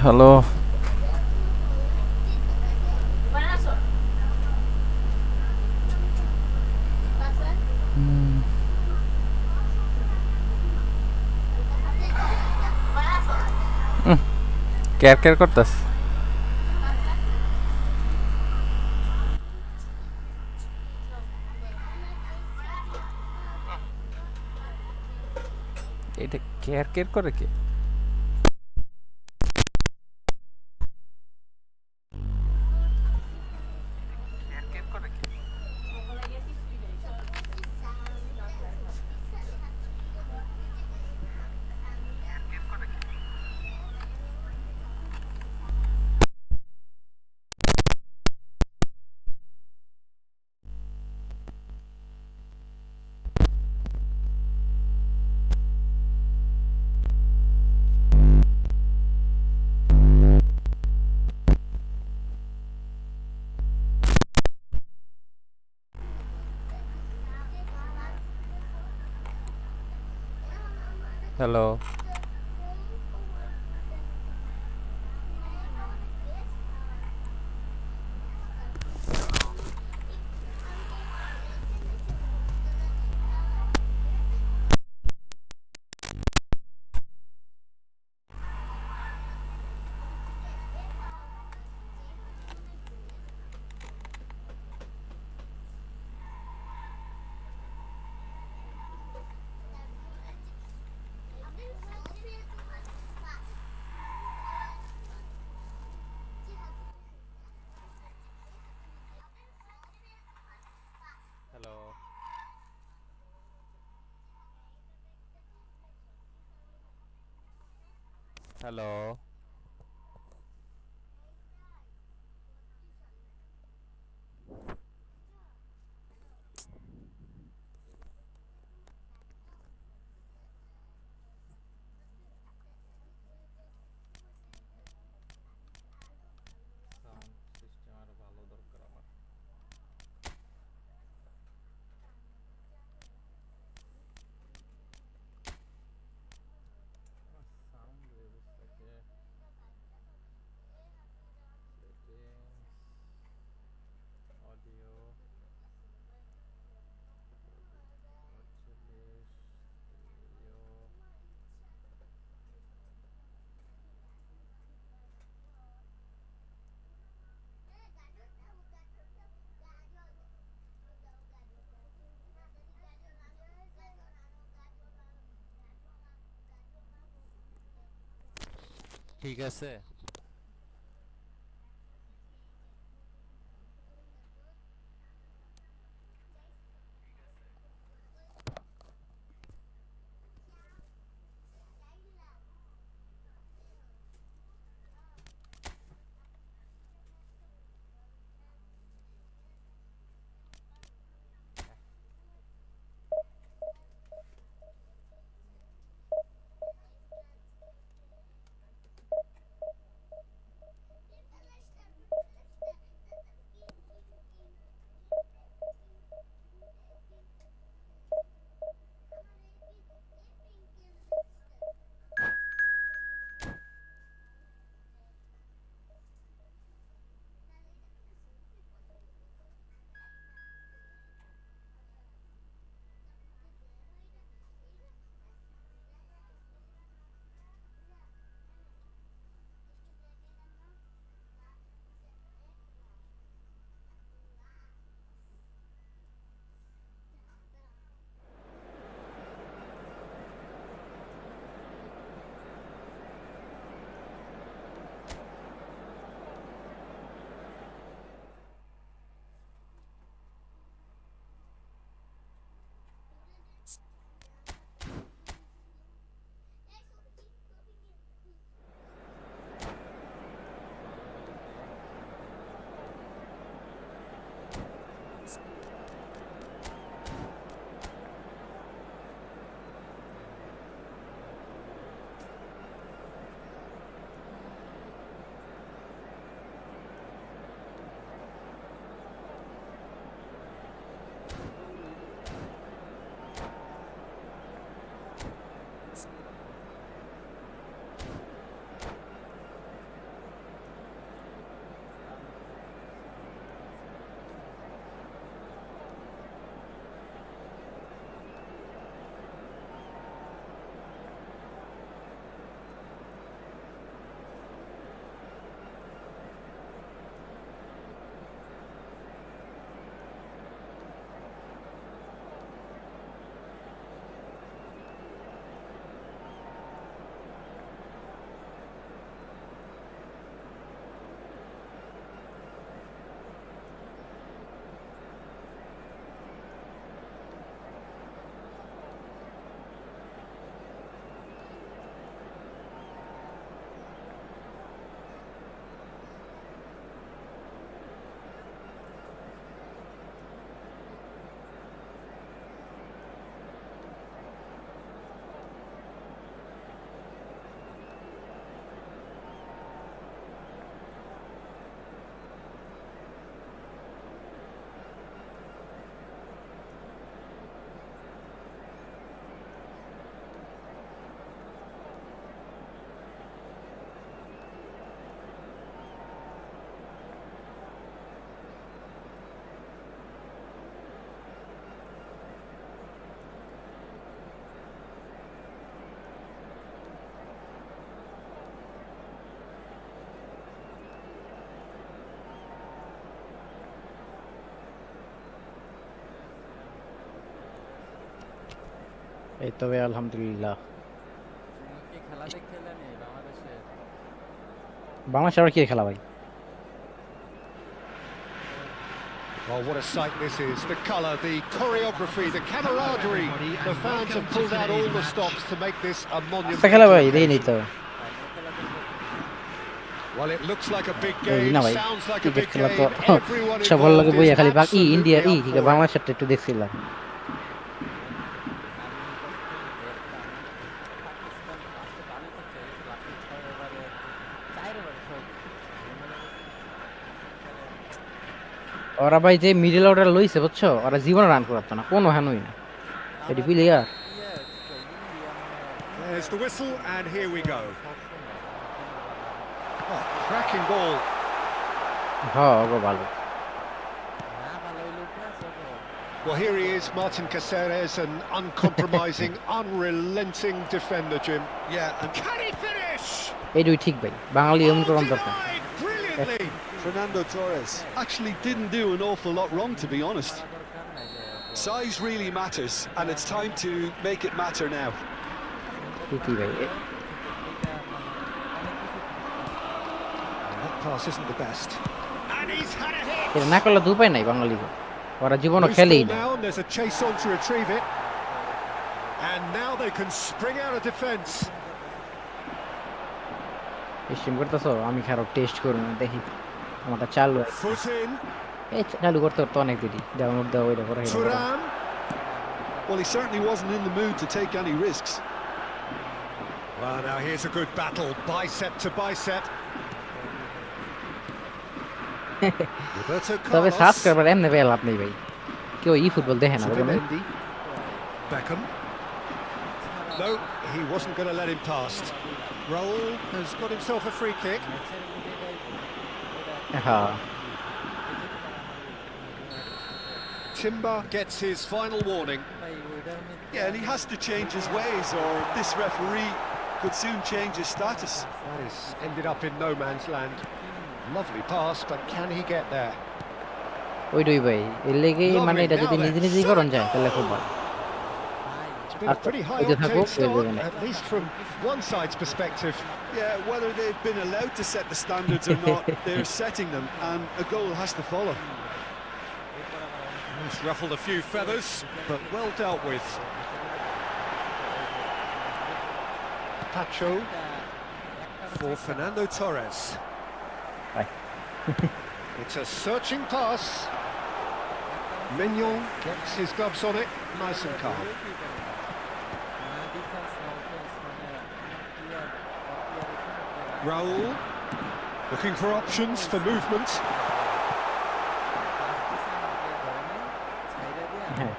Hello. Care care করতাস? এটা care care করে কে? Hello. Hello. Hello. Sound system আরো ভালো দরকার আমার। সাউন্ড ব্যবস্থাকে সেটিংস, অডিও ৪৮, স্টেরিও। ঠিক আছে। এই তো ভাই আলহামদুলিল্লাহ। কি খেলা দেখছিলেন বাংলাদেশের? বাংলাদেশ আবার কি খেলা ভাই? Oh, what a sight this is. The colour, the choreography, the camaraderie. The fans have pulled out all the stops to make this a আচ্ছা খেলা ভাই, monumental দেই নি occasion. তো। Well, it looks like a big এই game, না ভাই, sounds like a cricket big খেলা তো game. Everyone সব ভালো লাগে involved বইয়া is খালি বাকি ইন্ডিয়া absolutely কি up for it. বাংলাদেশটা একটু দেখছিলাম। ওরা ভাই যে মিডল অর্ডার লইছে বুঝছো, ওরা জীবনে রান করতে না, কোনো হানুই না। এটি player There's the whistle, and here we go. Oh, cracking ball. হ্যাঁ ওগো ভালো। Well, here he is, Martin Caceres, an uncompromising, unrelenting defender, Jim. Yeah, and can he finish? এই দুই ঠিক ভাই, বাঙালি এমন করম দরকার। Denied brilliantly. Fernando Torres actually didn't do an awful lot wrong, to be honest. Size really matters, and it's time to make it matter now. ঠিকই ভাই। That pass isn't the best. And he's had a hit. এটা না করলে দুপাই নাই বাঙালি, ওরা জীবনও Loose খেলেই ball না। now, and there's a chase on to retrieve it. And now they can spring out of defence. Stream করতেছো? আমি খারাপ টেস্ট করুন দেখি আমারটা চালু আছে। Foot in. এই চালু করতে তো অনেক দেরি, ডাউনলোড দাও ওইটা করে। Thuram. Well, he certainly wasn't in the mood to take any risks. Well, now here's a good battle, bicep to bicep. Roberto তবে Carlos. সাবস্ক্রাইবার এমনি পেয়ে লাভ নেই ভাই, কেউ ই ফুটবল দেখে না বুঝলেন? Zubimendi. Beckham. No, he wasn't going to let him past. Raul has got himself a free kick. হ্যাঁ Timber gets his final warning. Yeah, and he has to change his ways, or this referee could soon change his status. That is ended up in no man's land. Lovely pass, but can he get there? ওইটাই ভাই, এর লেগে মানে এটা যদি নিজে নিজেই করন যায় তাহলে খুব ভালো। It's been a pretty high ওই যে থাকো, octane start, ওই যে at least from one side's perspective. Yeah, whether they've been allowed to set the standards or not, they're setting them, and a goal has to follow. It's ruffled a few feathers, but well dealt with. Pacho for Fernando Torres. Bye. It's a searching pass. Mignon gets his gloves on it, nice and calm. Raul looking for options for movement. হ্যাঁ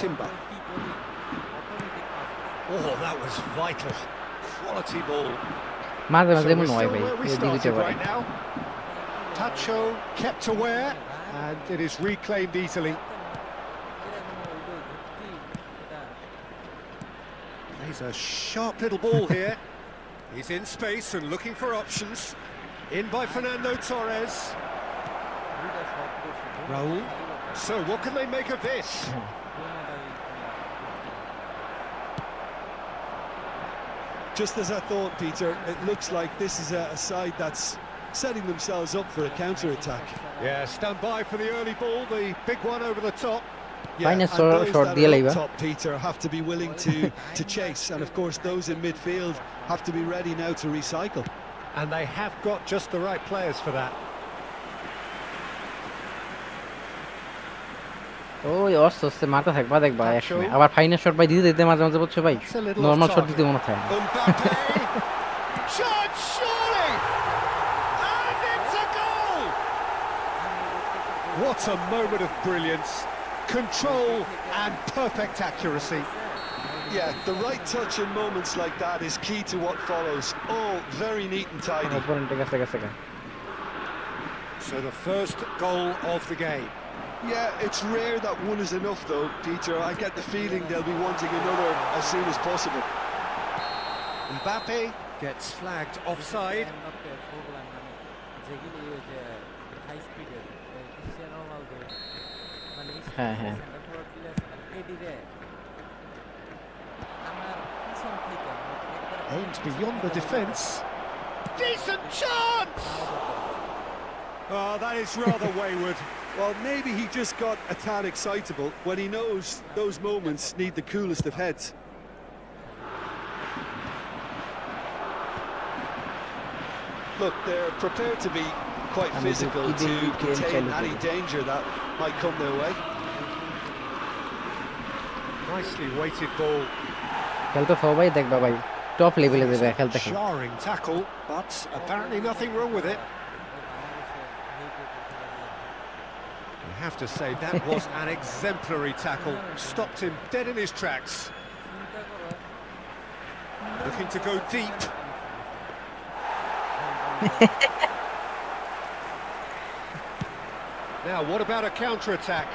Timber. Oh, that was vital. Quality ball. মাঝে So মাঝে we're মনে হয় still ভাই where we এই দিতে started পারে। right now. Pacho kept aware, and it is reclaimed easily. He's a sharp little ball here. He's in space and looking for options. In by Fernando Torres. Raul. So what can they make of this? Just as I thought, Peter, it looks like this is a side that's setting themselves up for a counter-attack. Yeah, stand by for the early ball, the big one over the top. Yeah, Fine, and so those short that deal, are Iva. up top, Peter, have to be willing to chase, and of course those in midfield have to be ready now to recycle. And they have got just the right players for that. ওই অস্তে অস্তে মাথা থাকবা দেখবা একসময় আবার final shot ভাই দিতে দিতে মাঝে মাঝে বুঝছো ভাই, নরমাল শট দিতে মনে থাকে না। Mbappe, shot surely, and it's a goal! What a moment of brilliance, control and perfect accuracy. Yeah, the right touch in moments like that is key to what follows. All very neat and tidy. অপোনেন্টের কাছে কাছে So the first goal of the game. Yeah, it's rare that one is enough though, Peter. I get the feeling they'll be wanting another as soon as possible. Mbappe gets flagged offside. হ্যাঁ হ্যাঁ এদিকে আমার পিছন থেকে Aims beyond the defence. Decent chance! Oh, that is rather wayward. Well, maybe he just got a tad excitable when he knows those moments need the coolest of heads. Look, they're prepared to be quite physical to contain any danger that might come their way. Nicely weighted ball. খেলতে সবাই দেখবা ভাই top লেভেলে যাবে খেলতে খেলতে Jarring tackle, but apparently nothing wrong with it. You have to say that was an exemplary tackle. Stopped him dead in his tracks. Looking to go deep. Now, what about a counter-attack?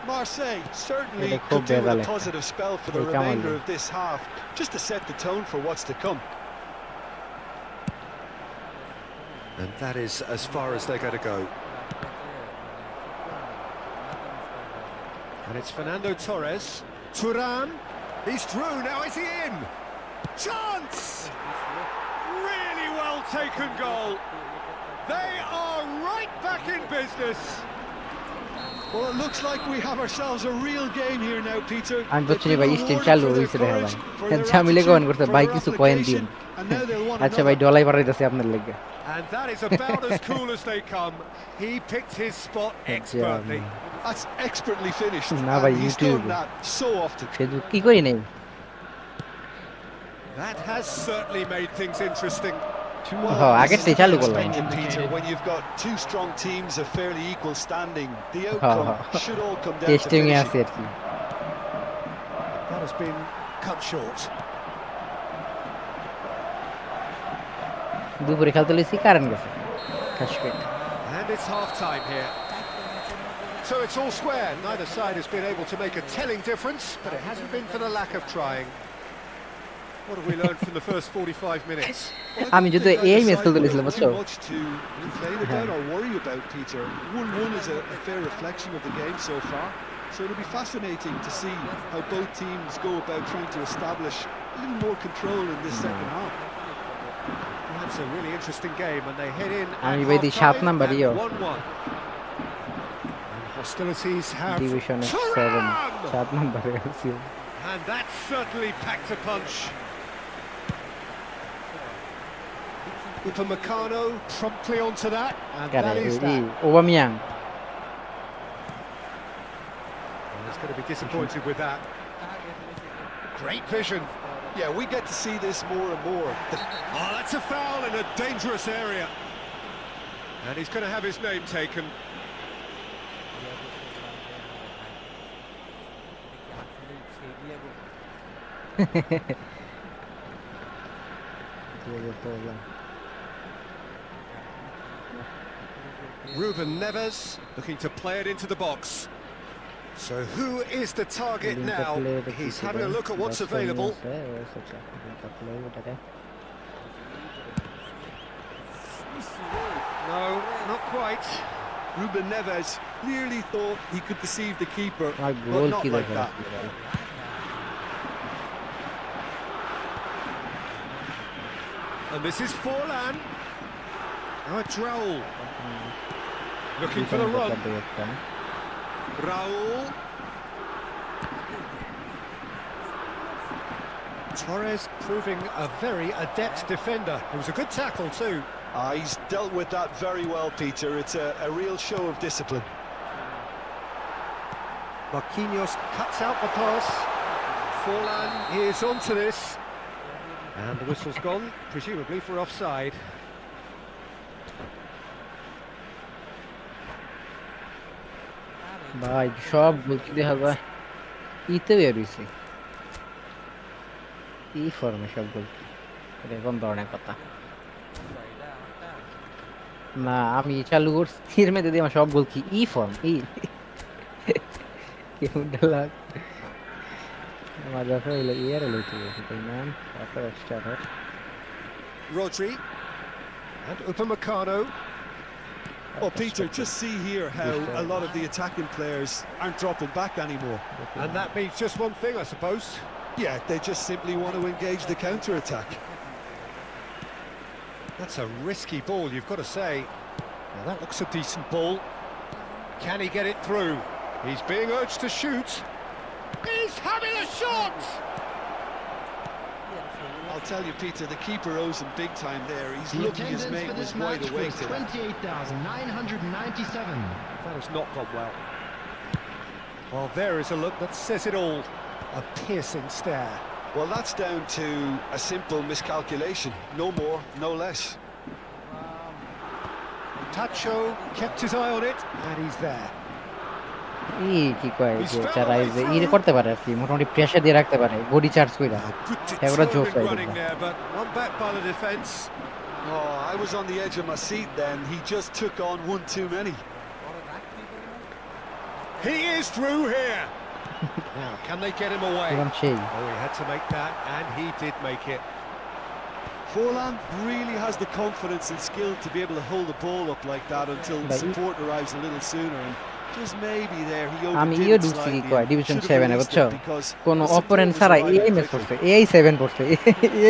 Marseille certainly could do with a positive spell for the remainder of this half, just to set the tone for what's to come. And that is as far as they're going to go. And it's Fernando Torres. Thuram. He's through. Now is he in? Chance! Really well taken goal. They are right back in business. Well, it looks like we have ourselves a real game here now, Peter. আমি বলছি ভাই steam চালু হইছে দেখা ভাই ঝামেলা কোন করতে ভাই কিছু কয়েন দিন আচ্ছা ভাই ডলাই পাঠাইতাছি আপনার লাগি And that is about as cool as they come. He picked his spot expertly. That's expertly finished. না ভাই He's YouTube done that so often. Facebook কি করি নাই That has certainly made things interesting. আগে থেকে চালু করলাম Peter, when you've got two strong teams of fairly equal standing, the outcome should all come down to testing A finishing. আছে আর কি That has been cut short. দুপুরে খেলতে লইছি current গেছে Kashmir And it's half-time here. So it's all square. Neither side has been able to make a telling difference, but it hasn't been for the lack of trying. What have we learned from the first 45 minutes? আমি যদি এই match খেলতে লইছিলাম বুঝছো Too much to complain about or worry about, Peter. 1-1 is a fair reflection of the game so far. So it'll be fascinating to see how both teams go about trying to establish a little more control in this second half. That's a really interesting game, and they head in at আমি ভাই দি 7 number half-time ইও at 1-1. And hostilities have division 7 Thuram! 7 নাম্বারে আছি And that certainly packed a punch. Upamecano promptly onto that, and কারে that is এই that. ওবামিয়াং Well, he's going to be disappointed with that. Great vision. Yeah, we get to see this more and more. Oh, that's a foul in a dangerous area. And he's going to have his name taken. Ruben Neves looking to play it into the box. So who is the target now? He's having a look at what's available. No, not quite. Ruben Neves clearly thought he could deceive the keeper, R but goal not কি like দেখা that. And this is Forlan. Now it's Raul. Looking for the run. Raul. Torres proving a very adept defender. It was a good tackle too. He's dealt with that very well, Peter. It's a real show of discipline. Marquinhos cuts out the pass. Forlan is onto this. And the whistle's gone, presumably for offside. ভাই সব বলছি দেখা যায় ইতে বের হইছে ই ফর্মে সব বলছি এটা কোন ধরনের কথা না আমি চালু করছি এর মধ্যে দিয়ে আমার সব বলছি ই ফর্ম ই কেমন ডালা আমার দেখা হইলো ইয়ার লইতে তাই না তারপর start Rodri and Upamecano. Well, Peter, just see here how a lot of the attacking players aren't dropping back anymore. And that means just one thing, I suppose. Yeah, they just simply want to engage the counter-attack. That's a risky ball, you've got to say. Now that looks a decent ball. Can he get it through? He's being urged to shoot. He's having a shot! I'll tell you, Peter, the keeper owes him big time there. He's lucky his mate was wide awake today. 28,997. That has not gone well. Well, there is a look that says it all. A piercing stare. Well, that's down to a simple miscalculation. No more, no less. Tacho kept his eye on it, and he's there. কি কয় যে যারা এই যে ইরে করতে পারে আর কি মোটামুটি প্রেসার দিয়ে রাখতে পারে বডি চার্জ কইরা Good এগুলো জোস determined হয় running there, but one back by the defence. Oh, I was on the edge of my seat then. He just took on one too many. He is through here. Now, can they get him away? এরকম সেই Oh, he had to make that, and he did make it. Forlan really has the confidence and skill to be able to hold the ball up like that until the support arrives a little sooner. And just maybe there he আমি overdid ইও it ঢুকছি কি slightly কয় and division should have 7 A released বুঝছো it because কোন the support opponent was ছাড়া এই arriving miss quickly. করছে এই 7 পড়ছে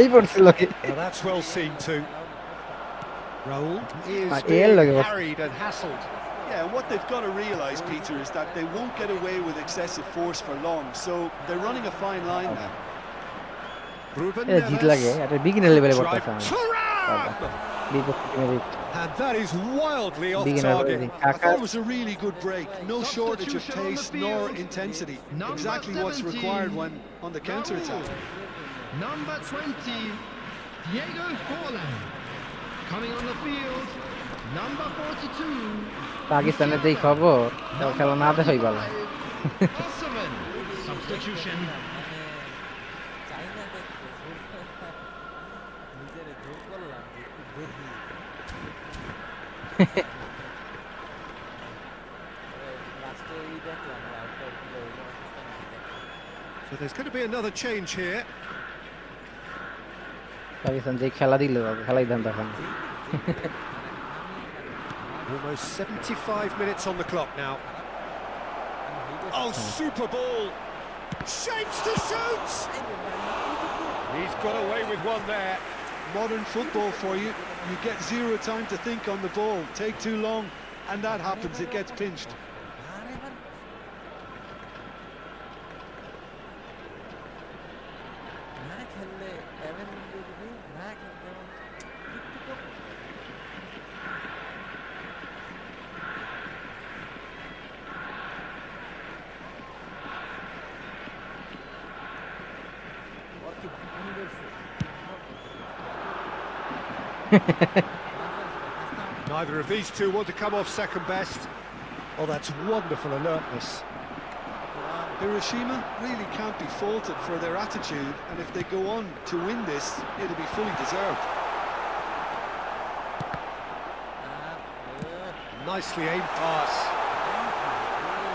এই পড়ছিল কি Now, that's well seen too. Raul is But being él lo que- harried and hassled. Yeah, and what they've got to realise, Peter, is that they won't get away with excessive force for long. So they're running a fine line now. Ruben এটা জিত লাগে Neves. এটা beginner লেভেলে Drive. পড়তেছে আমি Thuram! বিপক্ষ টিমের And that is wildly off beginner target. I কাকা thought it was a really good break. No shortage of pace nor intensity. Number Exactly what's 17. required when on the counter-attack. Number 20, Diego Forlan. Coming on the field, number 42. পাকিস্তানের যেই খবর খেলা না দেখাই ভালো Osman. Substitution. চাইনা দেখতে নিজের জোর করলাম যে একটু দেখি লাস্টে এই দেখলাম আউটটা দিল So there's going to be another change here. Pakistan যেই খেলা দিল খেলাই দেন তখন Almost 75 minutes on the clock now. Oh, super ball! Shapes to shoot! He's got away with one there. Modern football for you. You get zero time to think on the ball. Take too long, and that happens. It gets pinched. না খেললে এভেন যদি না খেলতে একটু ওর কি ভাঙনি বেরছে Neither of these two want to come off second best. Oh, that's wonderful alertness. Hiroshima really can't be faulted for their attitude, and if they go on to win this, it'll be fully deserved. Nicely aimed pass.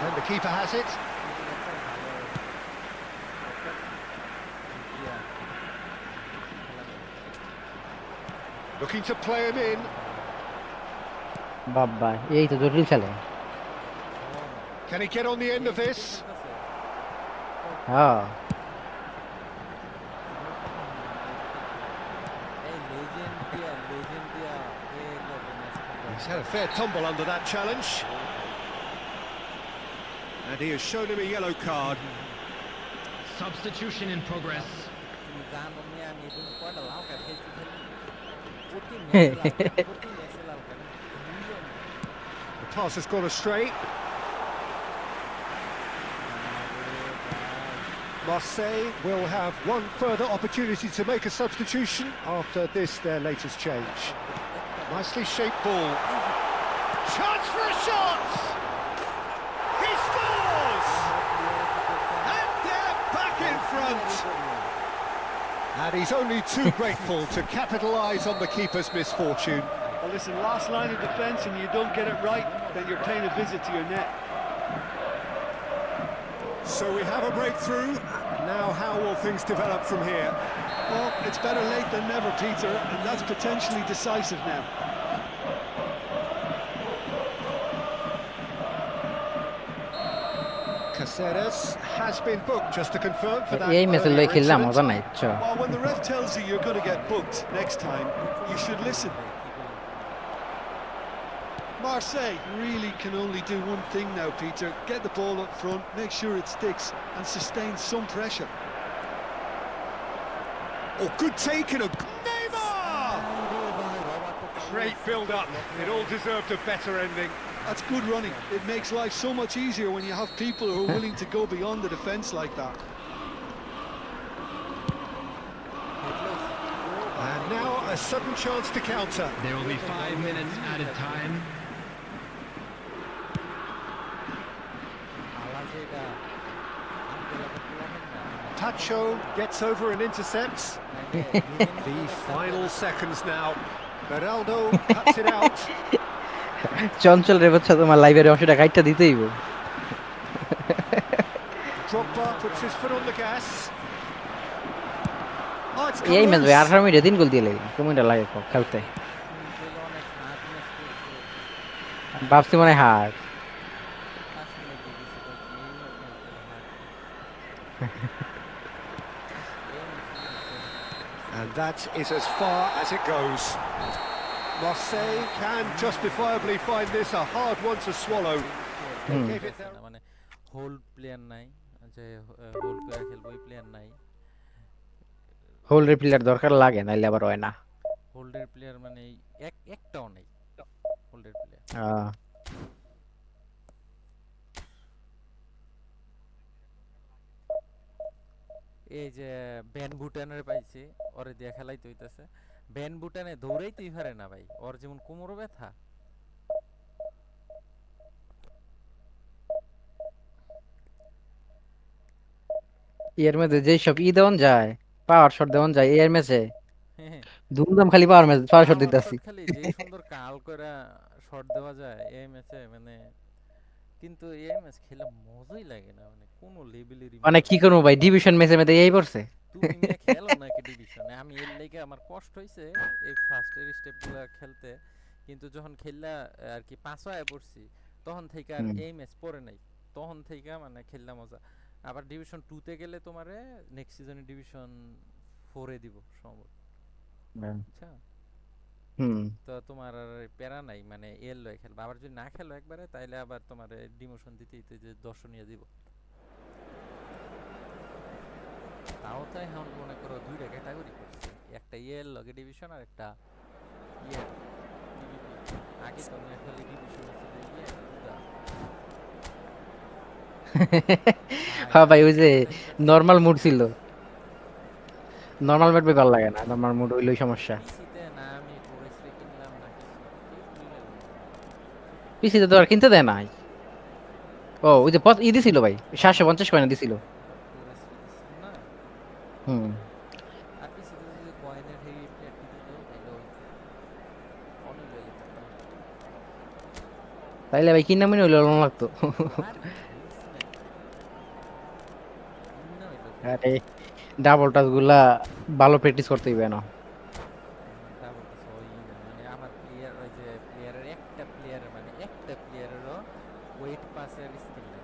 And the keeper has it. Looking to play him in. বাবা এই তো জটিল খেলে Can he get on the end of this? হ্যাঁ এই legend দিয়া এই লোক ম্যাচ খেলে He's had a fair tumble under that challenge. And he has shown him a yellow card. Substitution in progress. তুমি জানো নি আমি এদিন কয়টা লাল কার্ড খেলছি খালি প্রতি ম্যাচে লাল card The pass has gone astray. Marseille will have one further opportunity to make a substitution after this, their latest change. Nicely shaped ball. Chance for a shot! He scores! And they're back in front! And he's only too grateful to capitalise on the keeper's misfortune. Well, listen, last line of defence, and you don't get it right, then you're paying a visit to your net. So we have a breakthrough. Now how will things develop from here? Well, it's better late than never, Peter, and that's potentially decisive now. Ceres has been booked, just to confirm, for that এই ম্যাচে লই earlier খেললে incident. মজা নাই বুঝছো Well, when the ref tells you you're going to get booked next time, you should listen. Marseille really can only do one thing now, Peter. Get the ball up front, make sure it sticks, and sustain some pressure. Oh, good taking of Neymar! Great build-up. It all deserved a better ending. That's good running. It makes life so much easier when you have people who are willing to go beyond the defence like that. And now a sudden chance to counter. There will be 5 minutes added time. Tacho gets over and intercepts. The final seconds now. Beraldo cuts it out. চঞ্চল রে বুঝছো তোমার লাইভের অংশটা কাইটটা দিতেই হবে Drogba puts his foot on the gas. Oh, it's এই come match loose. 18 মিনিটে 3 গোল দিয়ে লাগে কেমনটা লাগে খেলতে ভাবছি মনে হয় হার And that is as far as it goes. Marseille can justifiably find this a hard one to swallow. They gave it their... মানে হোল্ড প্লেয়ার নাই যে হোল্ড করে খেলবো ওই প্লেয়ার নাই হোল্ডের প্লেয়ার দরকার লাগে নাইলে আবার হয় না হোল্ডের প্লেয়ার মানে একটাও নেই হোল্ডের প্লেয়ার এই যে বেন বুটানের পাইছি ওরে দিয়ে খেলাই তো হইতাছে বেন বুটানে দৌড়াইতেই পারে না ভাই ওর যেমন কোমর ব্যথা এর মধ্যে যেই সব দেওয়ান যায় পাওয়ার শট দেওয়ান যায় এর ম্যাচে ধুমধাম খালি পাওয়ার শট দিতেছি খালি যে সুন্দর কাল করে শট দেওয়া যায় এই ম্যাচে মানে কিন্তু এই ম্যাচ খেলে মজাই লাগে না মানে কোনো লেভেলেরই মানে কি করব ভাই ডিভিশন ম্যাচের মধ্যে এই পড়ছে তুমি মিয়া খেলো না কি ডিভিশনে আমি এর লাগি আমার কষ্ট হইছে এই ফার্স্ট এর স্টেপগুলো খেলতে কিন্তু যখন খেললা আর কি পাঁচও পড়ছি তখন থেকে আর এই ম্যাচ পড়ে নাই তখন থেকে মানে খেললা মজা আবার ডিভিশন 2 তে গেলে তোমারে নেক্সট সিজনে ডিভিশন 4 এ দিব সম্ভব আচ্ছা তো তোমার আর প্যারা নাই মানে এর লয় খেলবা আবার যদি না খেলো একবারে তাইলে আবার তোমার ডিমোশন দিতে দিতে যে দর্শনীয় দিব তাও তো এখন মনে করো দুইটা ক্যাটাগরি করছে একটা এর লগে ডিভিশন আর একটা ইয়ের আগে তো আমি খালি ডিভিশন আছে ইয়ে হ্যাঁ ভাই ওই যে নরমাল মুড ছিল নরমাল মুড ভালো লাগে না নরমাল মুড হইলোই সমস্যা পিসিতে না আমি ফরেস্টে কিনলাম না পিসিতে তো আর কিনতে দেয় নাই ও ওই যে দিছিল ভাই 750 কয়েন দিছিল আর পিসিতে যদি কয়েনের হেভি প্লেট দিত তাহলে তাইলে ভাই কিনা মনে হইলো লোন লাগতো আরে ডাবল টাচ গুলা ভালো প্র্যাকটিস করতে হইবে না মানে আমার প্লেয়ার ওই যে প্লেয়ারের একটা প্লেয়ারেরও ওয়েট পাসের স্কিল নেই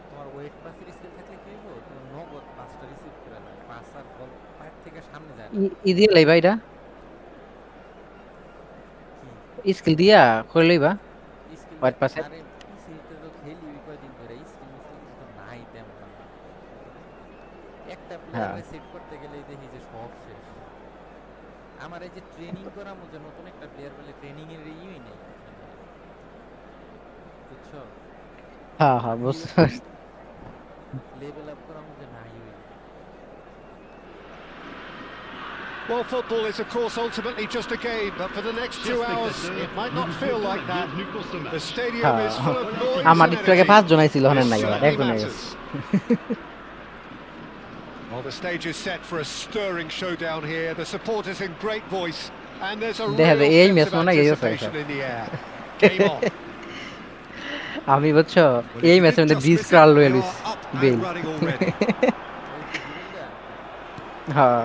তোমার ওয়েট পাসের স্কিল থাকলে কি হইব তুমি নগদ পাসটা রিসিভ করে নাও পাস আর বল পায়ের থেকে সামনে যায় না ইদি লাই ভাইটা স্কিল দিয়া করে লইবা ওয়েট পাসে আরে পিসিতে তো খেলি ওই কয়দিন ধরে স্কিল তো নাই তেমন একটা প্লেয়ারে সেট করতে গেলেই দেখি যে সব শেষ আমার এই যে ট্রেনিং করা মধ্যে নতুন একটা প্লেয়ার বলে ট্রেনিং এর ইউই নেই বুঝছো হ্যাঁ বুঝছো লেভেল আপ করা মধ্যে নাই হই Well, football is of course ultimately just a game, but for the next 2 hours it might not feel like that. The stadium is full of noise আমার and একটু আগে energy. 5 জন আইছিল হনের নাই আবার একজন আইছে Well, the stage is set for a stirring showdown here. The supporters in great voice, and there's a They have the aim, real yes, sense of one, I guess, anticipation in the air. Game on. আমি বুঝছো এই ম্যাচের মধ্যে bridge Kral লয়ে লইস bell হ্যাঁ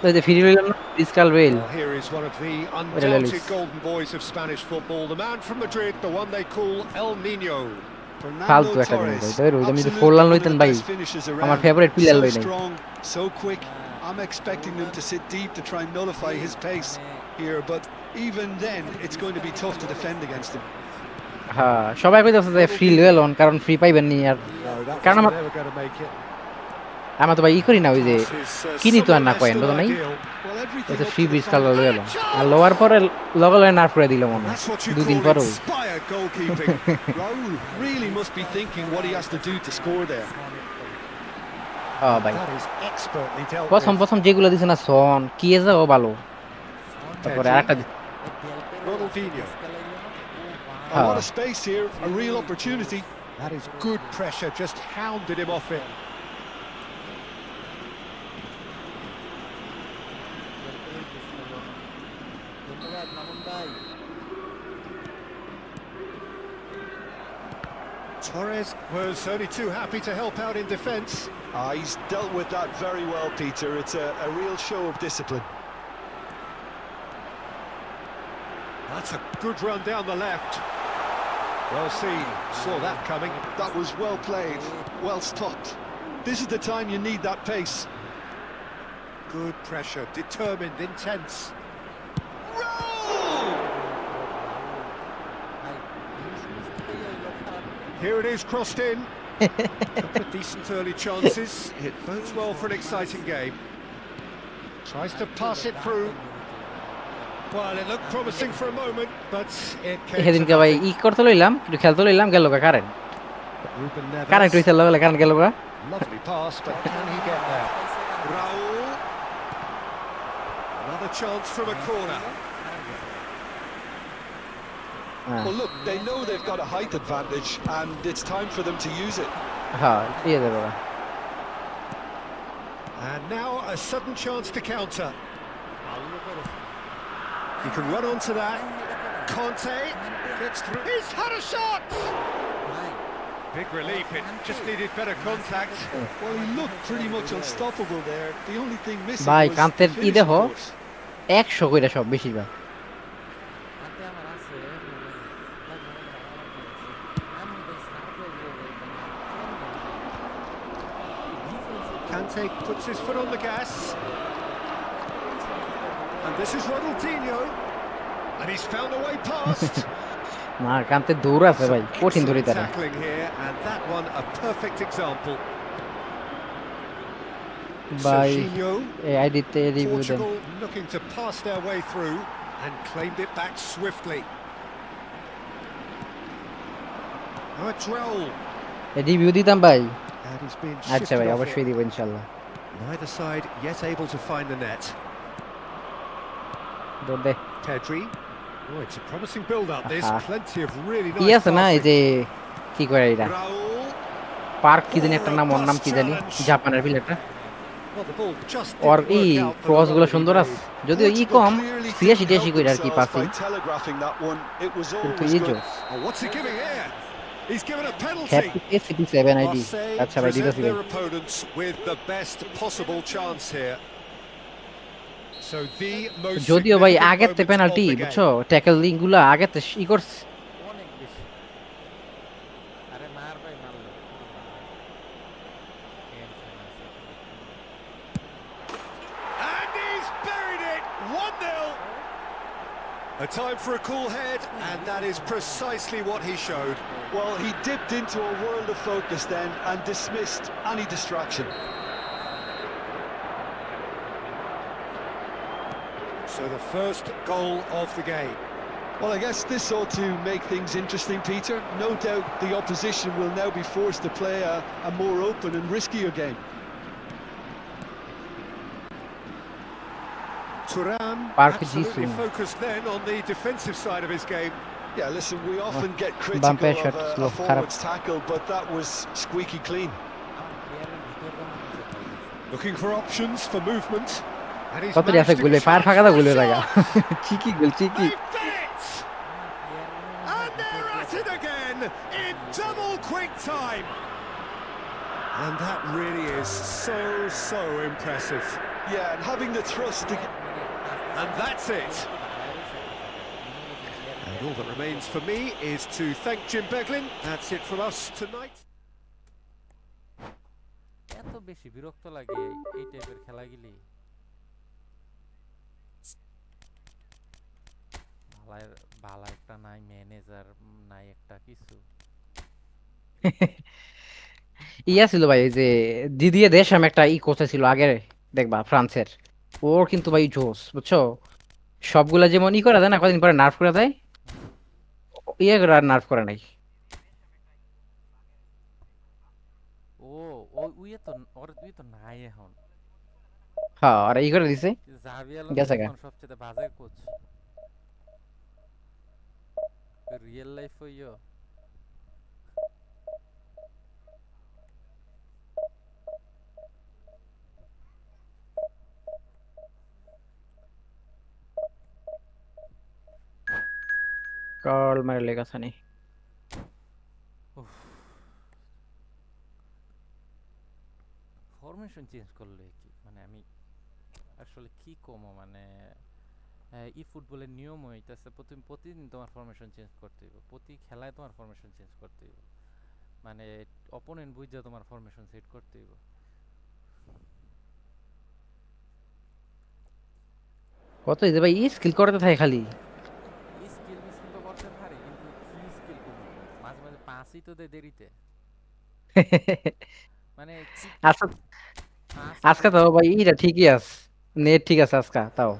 ওই যে free লইলাম না ব্রিজ ক্রাল বেল Well, here is one of the undoubted golden boys of Spanish football, the man from Madrid, the one they call El Nino. ফালতু Fernando একটা জিনিস ভাই Torres, ধরো আমি যদি absolutely Forlan one of লইতেন the ভাই best finishers আমার around. Favourite player So লই নাই strong, so quick. I'm expecting them to sit deep to try and nullify his pace here, but even then, it's going to be tough to defend against him. হ্যাঁ সবাই কইতাছে যে free লয়ে loan কারণ free পাইবেন নি আর No, that কারণ was আমার never going to make it. আমরা তো ভাই ই করি না ওই যে Pass is কিনি তো আর somewhat না less কয়েন than বুঝো নাই ideal. Well, everything ওই যে up free to the beach কাল final. লয়ে লন আর লোয়ার পরে লগে লগে নার করে দিল মনে That's what you দুদিন call পরও inspired goalkeeping. Raul really must be thinking what he has to do to score there. হ্যাঁ ভাই That is expertly dealt প্রথম with. প্রথম যেগুলো দিছে না সন কি এজাও ভালো তারপরে Pedri. আরেকটা Ronaldinho. A lot of space here, a real opportunity. That is good pressure, just hounded him off it. Torres was only too happy to help out in defence. He's dealt with that very well, Peter. It's a real show of discipline. That's a good run down the left. Well seen, saw that coming. That was well played, well stopped. This is the time you need that pace. Good pressure, determined, intense. Here it is, crossed in. Couple of decent early chances. It bodes well for an exciting game. Tries to pass it through. Well, it looked promising for a moment, but it came to সেদিনকে ভাই nothing. ই করতে লইলাম একটু খেলতে লইলাম গেল গা current Ruben Neves. Current হইছে লগে কারেন্ট গেল গা Lovely pass, but can he get there? Raul. Another chance from a corner. Well, look, they know they've got a height advantage, and it's time for them to use it. হ্যাঁ দিয়ে দেবো And now a sudden chance to counter. He can run onto that. Conte gets through. He's had a shot! Big relief, it just needed better contact. Well, he looked pretty much unstoppable there. The only thing missing ভাই was কান্তের the E finish, দেখো of course. 100 কইরা সব বেশিরভাগ Kante puts his foot on the gas. And this is Ronaldinho. And he's found a way past. না কান্তের দৌড় আছে ভাই কঠিন দৌড়ি Excellent তারা tackling here, and that one a perfect example. ভাই Serginho, এই আইডিতে রিভিউ দেন Portugal looking to pass their way through and claimed it back swiftly. Now it's Raul. Review দিতাম ভাই And he's been আচ্ছা ভাই shifted off অবশ্যই it. দিব ইনশাআল্লাহ Neither side yet able to find the net. দৌড় দে Pedri. Oh, it's a promising build-up. There's Aha. plenty of really E nice আছে না এই passing. যে কি করে এটা Raul. পার্ক কি জানি একটা নাম ওর নাম কি জানি জাপানের প্লেয়ারটা Well, the ball just or didn't E work out for the cross run গুলো that he সুন্দর আছে made. যদিও ই Portugal কম clearly 86 couldn't help কইরা আর কি themselves passing by telegraphing that one. It was কিন্তু always ই good. জোস Oh, what's he giving here? He's given a penalty. Happy ACP 7 ID Marseille আচ্ছা ভাই present দিতেছি their ভাই opponents with the best possible chance here. So the most যদিও ভাই significant আগের তে moment penalty of the game. বুঝছো tackle link গুলা আগের তে ই করছে অনেক বেশি আরে মার ভাই মারলো And he's buried it. 1-0. A time for a cool head, and that is precisely what he showed. Well, he dipped into a world of focus then and dismissed any distraction. So the first goal of the game. Well, I guess this ought to make things interesting, Peter. No doubt the opposition will now be forced to play a more open and riskier game. Thuram Park absolutely Ji-sung. focused then on the defensive side of his game. Yeah, listen, we often get Bumper critical shot, of slow, a forward's tackle, but that was squeaky clean. Looking for options for movement. And he's কত আছে managed to গোলে get পার shots. ফাঁকা দাও গোলে Shot! লাগা চিকি গোল চিকি They've done it! And they're at it again in double quick time. And that really is so impressive. Yeah, and having the thrust to... And that's it. And all that remains for me is to thank Jim Beglin. That's it from us tonight. এত বেশি বিরক্ত লাগে এই টাইপের খেলাগুলি। ভালো একটা নাই ম্যানেজার, নাই একটা কিছু। ইয়া ছিল ভাই, যে দিদিয়ে দেশাম একটা কোচ ছিল আগে, দেখবা ফ্রান্সের। ওর কিন্তু ভাই জোস, বুঝছো? সবগুলা যেমন করা যায় না, কদিন পরে নার্ভ করে দেয়, ইয়ে করে আর নার্ভ করে নাই। ও ওই তো ওর তো নাই এখন। হ্যাঁ, আর করে দিছে, জাভি গেছে আলোনসো গা। এখন সবচেয়ে বাজে কোচ রিয়েল লাইফ হইও। কার্ল মারে লেগাছে নি। ফরমেশন চেঞ্জ করলে কি মানে আমি আসলে কি কমো, মানে ই ফুটবলের নিয়ম হইতাছে প্রতিদিন তোমার ফরমেশন চেঞ্জ করতে হইব, প্রতি খেলায় তোমার ফরমেশন চেঞ্জ করতে হইব, মানে অপোনেন্ট বুঝা তোমার ফরমেশন সেট করতে হইব। কত এই যে ভাই স্কিল করতে থাকে খালি। স্কিল মিস্কিল তো করতে পারি, কিন্তু কি স্কিল করবো? মাঝে মাঝে পাসই তো দেয় দেরিতে, মানে আজকে আজকে তাও ভাই এটা ঠিকই আছে, নেট ঠিক আছে আজকে তাও।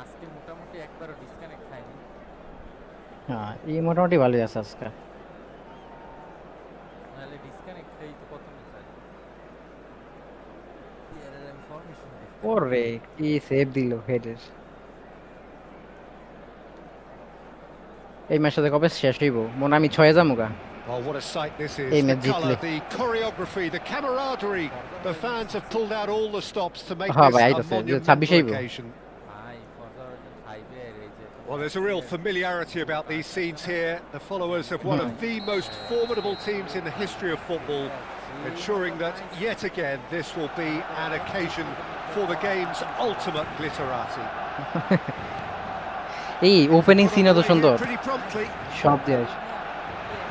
আজকে মোটামুটি একবারও ডিসকানেক্ট খায়নি। হ্যাঁ, এই মোটামুটি ভালোই আছে আজকে। নাহলে ডিসকানেক্ট খাই তো কত মিস হয়। ফরমেশন ওরে কি সেভ দিল হেডের। এই ম্যাচটা কবে শেষ হইব? মনে আমি 6 যামুগা। Oh, what a sight this is. এই The ম্যাচ colour, জিতলে। the choreography, the camaraderie. The fans have pulled out all the stops to make হ্যাঁ this ভাই, a আইতাছে 26 monumental হইব। occasion. ভাই ফরজা হচ্ছে 5 এর এই যে Well, there's a real familiarity about these scenes here. The followers of one of the most formidable teams in the history of football, ensuring that yet again this will be an occasion for the game's ultimate glitterati. এই opening সিনও তো সুন্দর, Pretty promptly. সব দিয়ে।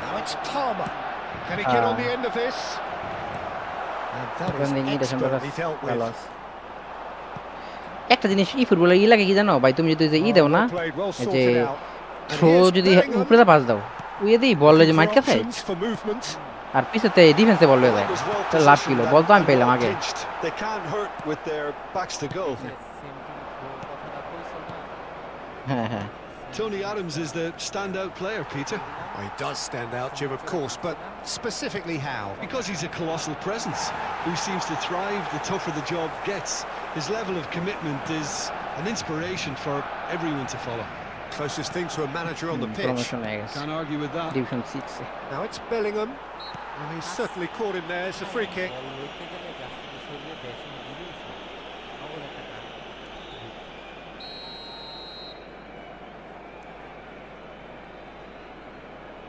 Now it's Palmer. Can he get on the end of this? And that is expertly dealt with. একটা জিনিস ই ফুটবলে ই লাগে কি জানো ভাই, তুমি যদি যে ই দাও না, Well played, well এই যে sorted out. And throw here's যদি Bellingham. উপরে পাস দাও, ওই দিয়ে বল যে মাইট Looking for খায়, options for movement. আর পিছেতে ডিফেন্সে বল হয়ে যায়। তো লাভ কিলো, বল তো আমি পেলাম আগে। They can't hurt with their backs to goal. কথাটা কইছো না। হ্যাঁ হ্যাঁ, Tony Adams is the standout player, Peter, Well, he does stand out, Jim, of course, but specifically how? because he's a colossal presence who seems to thrive the tougher the job gets. His level of commitment is an inspiration for everyone to follow. Closest thing to a manager on the pitch. Promotion হয়ে গেছে Can't argue with that. Division 6 A. Now it's Bellingham. And he's certainly caught him there. It's a free kick. বল লইতে গেলে just শরীরে dashing দিলেই আবার একটা কাজ।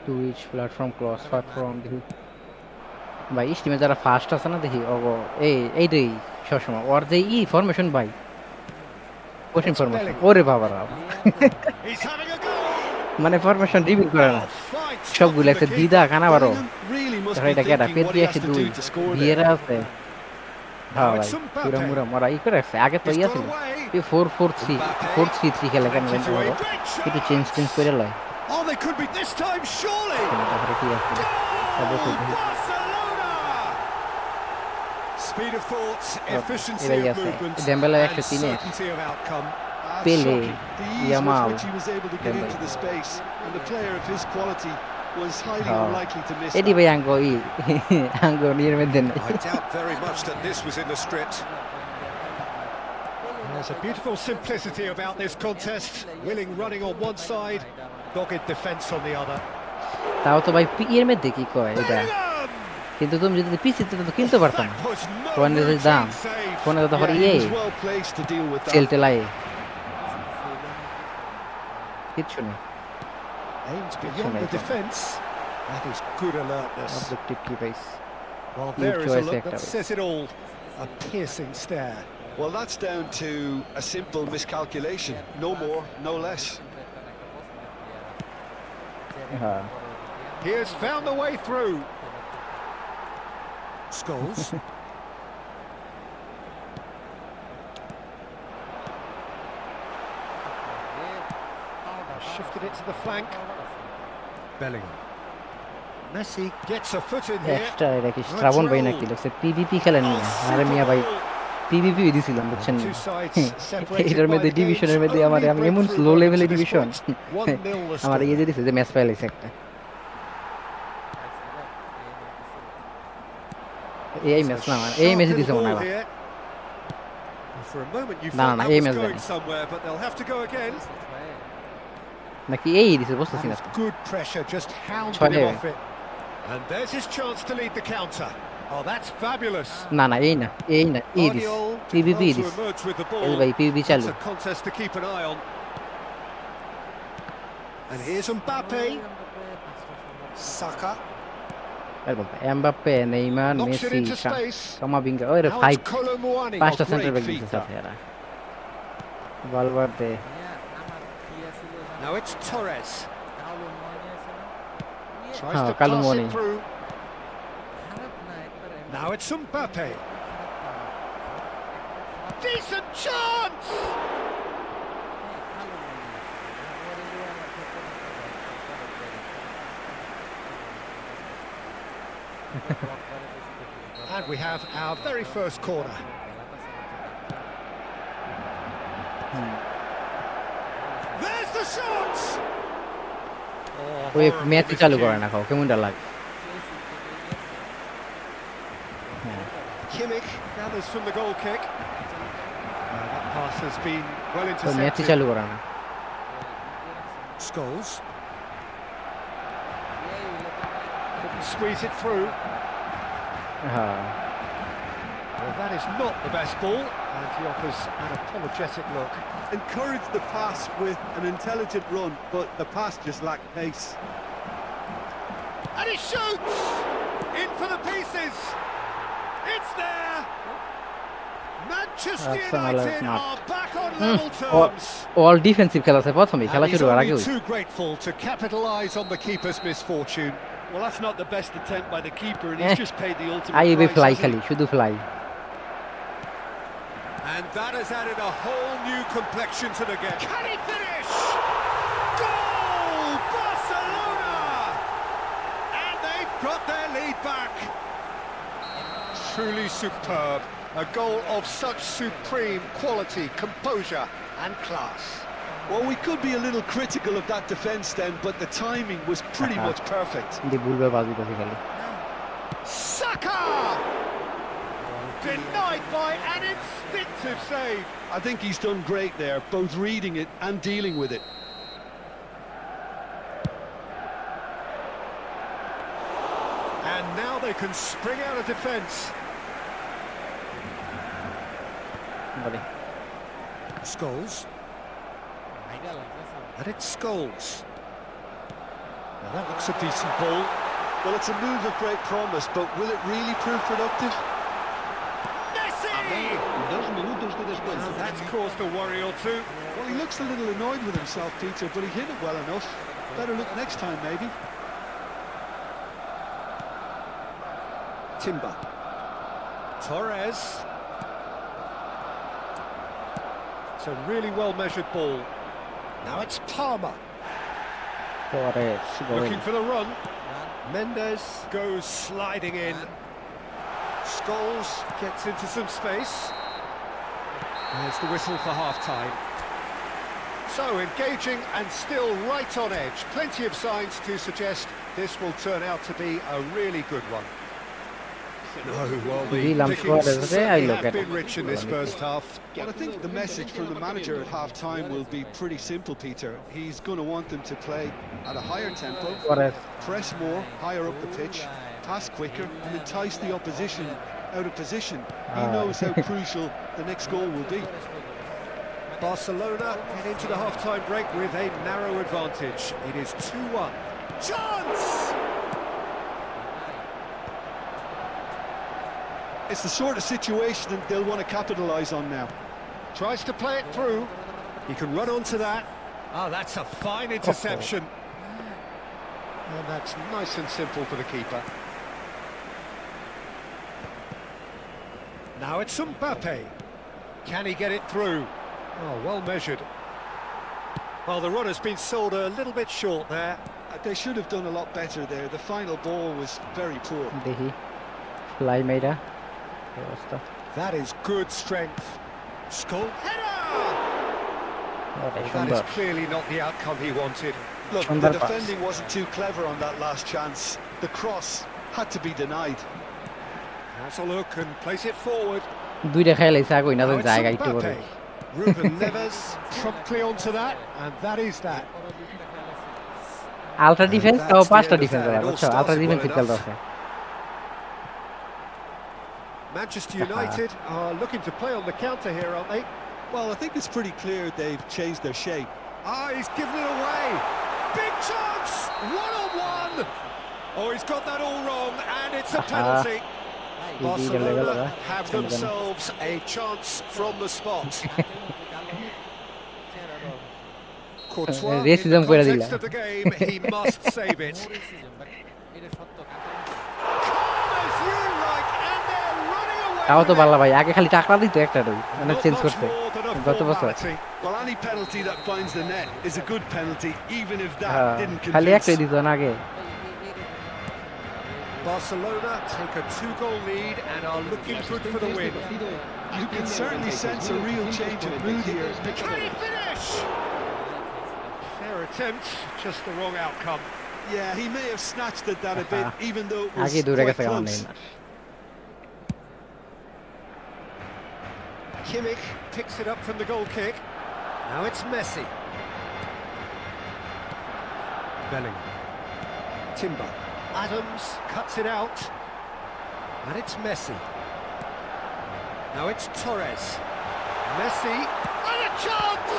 Twitch platform clause platform দেখি ভাই, স্টিমে যারা ফার্স্ট আছে না দেখি ওগো, এইটাই সবসময় ওর যে ই ফরমেশন ভাই, কোশ্চেন ফরমেশন, ওরে বাবারা, He's having a goal. মানে ফরমেশন রিভিল করে না Oh, fine stuff সবগুলো, from একটা the দিদা কানা বারো, Bellingham really must দেখা be এটা কেটা thinking what Pedri he has আছে to 2 do to score there. Vieira আছে। হ্যাঁ ভাই, পুরা মুরা মরা ই করে রাখছে, আগে তো He's ইয়া got ছিল away. 4-4-3 4-3-3 খেলে কেন Plenty জানতে to a পারো, great shot. একটু চেঞ্জ করে লয়। Oh, they could be this time, surely. তারপরে কি আছে Oh, অবশ্যই দেখি। Barcelona! Speed of thought, efficiency এরাই of আছে movement, ডেম্বেলে and 103 এর certainty of outcome. That's Pele, shocking. The ease with Yamal, which he was able to get Dembele. into the space, and the player of his quality was highly Oh. unlikely to miss eddy that. ভাই আঙ্গো ই আঙ্গো নিয়ের মধ্যে নাই। I doubt very much that this was in the script. There's a beautiful simplicity about this contest. Willing running on one side, dogged defence on the other. তাও তো ভাই ইয়ের মধ্যে কি কয় এটা, Bellingham! কিন্তু তুমি যদি পিসি তো কিনতে পারতাম না, That was no ফোনের যে দাম, routine save. ফোনে তো তখন Yeah, ইয়ে he was well placed to deal with sell that. টেলাই কিচ্ছু নেই। Aims beyond the defence. That is good alertness. Objective কি পাইস, Well, Good there is a choice, look Hector. that says it all. A piercing stare. Well, that's down to a simple miscalculation. No more, no less. হ্যাঁ He has found the way through. Scholes. Shifted it to the flank. Bellingham. Messi gets a foot in here. Extra এটা কি শ্রাবণ ভাই নাকি লাগছে PVP খেলেন না আরে মিয়া ভাই পিভিপি দিছিলাম বুঝছেন Two sides এটার separated by মধ্যে the ডিভিশনের game's মধ্যে আমার only আমি এমন breakthrough স্লো going লেভেলে to this division point. 1-0 the আমার score. ইয়ে দিছে যে ম্যাচ পাইলাইছে একটা এই ম্যাচ না আমার এই ম্যাচ দিছে মনে হয় Here. For a moment you No, thought no, that aim was is going there. somewhere, but they'll have to go again. নাকি এই দিছে বুঝতেছি That না was good pressure, just hounded Try him it. off it. And there's his chance to lead the counter. Oh, that's fabulous. না না এই না এই this Guardiola PVP well to this emerge with the এই ball. ভাই PVP চালু That's a contest to keep an eye on. And here's Mbappe. Saka Mbappe Neymar knocks it Messi into space. Camavinga ওরে Now five it's Kolo Muani. পাঁচটা Oh, centre great back feet দিছে that. সাথে এরা Valverde Now it's Torres. Tries Oh, to Kolo pass Muani. it through. Now it's Mbappe. Decent chance! And we have our very first corner. There's the shot! ওই horrible match চালু miscue. করে না খাও কেমনটা লাগে Kimmich gathers from the goal kick. That pass has been well ওই match intercepted. চালু করে না Scholes. Couldn't squeeze it through. হ্যাঁ Well, that is not the best ball, and he offers an apologetic look. Encouraged the pass with an intelligent run, but the pass just lacked pace. And he shoots! In for the pieces! It's there! Manchester That's another United mark. are back on level ও terms. All defensive খেলা আছে প্রথমে খেলা And he's শুরু হওয়ার only আগে too grateful to capitalise on the keeper's misfortune. Well, that's not the best attempt by the keeper, and Eh. he's just paid the ultimate আইবে price, fly hasn't he? খালি শুধু fly And that has added a whole new complexion to the game. Can he finish? Goal! Barcelona! And they've got their lead back. Truly superb. A goal of such supreme quality, composure and class. Well, we could be a little critical of that defence then, but the timing was pretty much perfect. দি ভুলবে pass দিতেছে খালি Saka! Denied by an instinctive save. I think he's done great there, both reading it and dealing with it. And now they can spring out of defence. বলে Scholes. And it's Scholes. Now that looks a decent ball. Well, it's a move of great promise, but will it really prove productive? Messi! Now that's caused a worry or two. Well, he looks a little annoyed with himself, Peter, but he hit it well enough. Better look next time, maybe. Timber. Torres. It's a really well-measured ball. Now it's Palmer. পরে Looking for the run. Mendes goes sliding in. Scholes gets into some space. There's the whistle for half-time. So engaging and still right on edge. Plenty of signs to suggest this will turn out to be a really good one. No, well, the William pickings Suarez, I certainly look have at been rich in this first half. Well, I think the message from the manager at half-time will be pretty simple, Peter. He's going to want them to play at a higher tempo, পরে press more, higher up the pitch, pass quicker, and entice the opposition out of position. He knows how crucial the next goal will be. Barcelona head into the half-time break with a narrow advantage. It is 2-1. Chance! It's the sort of situation that they'll want to capitalise on now. Tries to play it through. He can run onto that. Oh, that's a fine interception. And that's nice and simple for the keeper. Now it's Mbappe. Can he get it through? Oh, well measured. Well, the run has been sold a little bit short there. They should have done a lot better there. The final ball was very poor. দেখি fly Mera That is good strength. Skull header! That is clearly not the outcome he wanted. Look, the defending wasn't too clever on that last chance. The cross had to be denied. Has a look and place it forward. দুইটা খেলাইছে আগে না জায়গা একটু করে Ruben Neves promptly onto that, and that is that. Ultra defence তাও পাঁচটা defence আছে বুঝছো আলট্রা ডিফেন্স খেলতে আছে Manchester United are looking to play on the counter here, aren't they? Well, I think it's pretty clear they've changed their shape. Ah, he's given it away. Big chance! One-on-one! Oh, he's got that all wrong, and it's a penalty. Barcelona have themselves a chance from the spot. Courtois, in the context of the game, he must save it. তাও তো ভালো ভাই আগে খালি টাকা দিত একটা মানে চেঞ্জ করতে গত বছর Well, any penalty that finds the net is a good penalty, even if that didn't convince. খালি একটা দিত না আগে Barcelona take a 2-goal lead and are looking good for the win. You can certainly sense a real change of mood here. Can he finish? Fair attempt, just the wrong outcome. Yeah, he may have snatched at that a bit, even though it was আগে দূরে quite গেছে কেমন close. Kimmich picks it up from the goal kick. Now it's Messi. Bellingham. Timber. Adams cuts it out. And it's Messi. Now it's Torres. Messi. And a chance!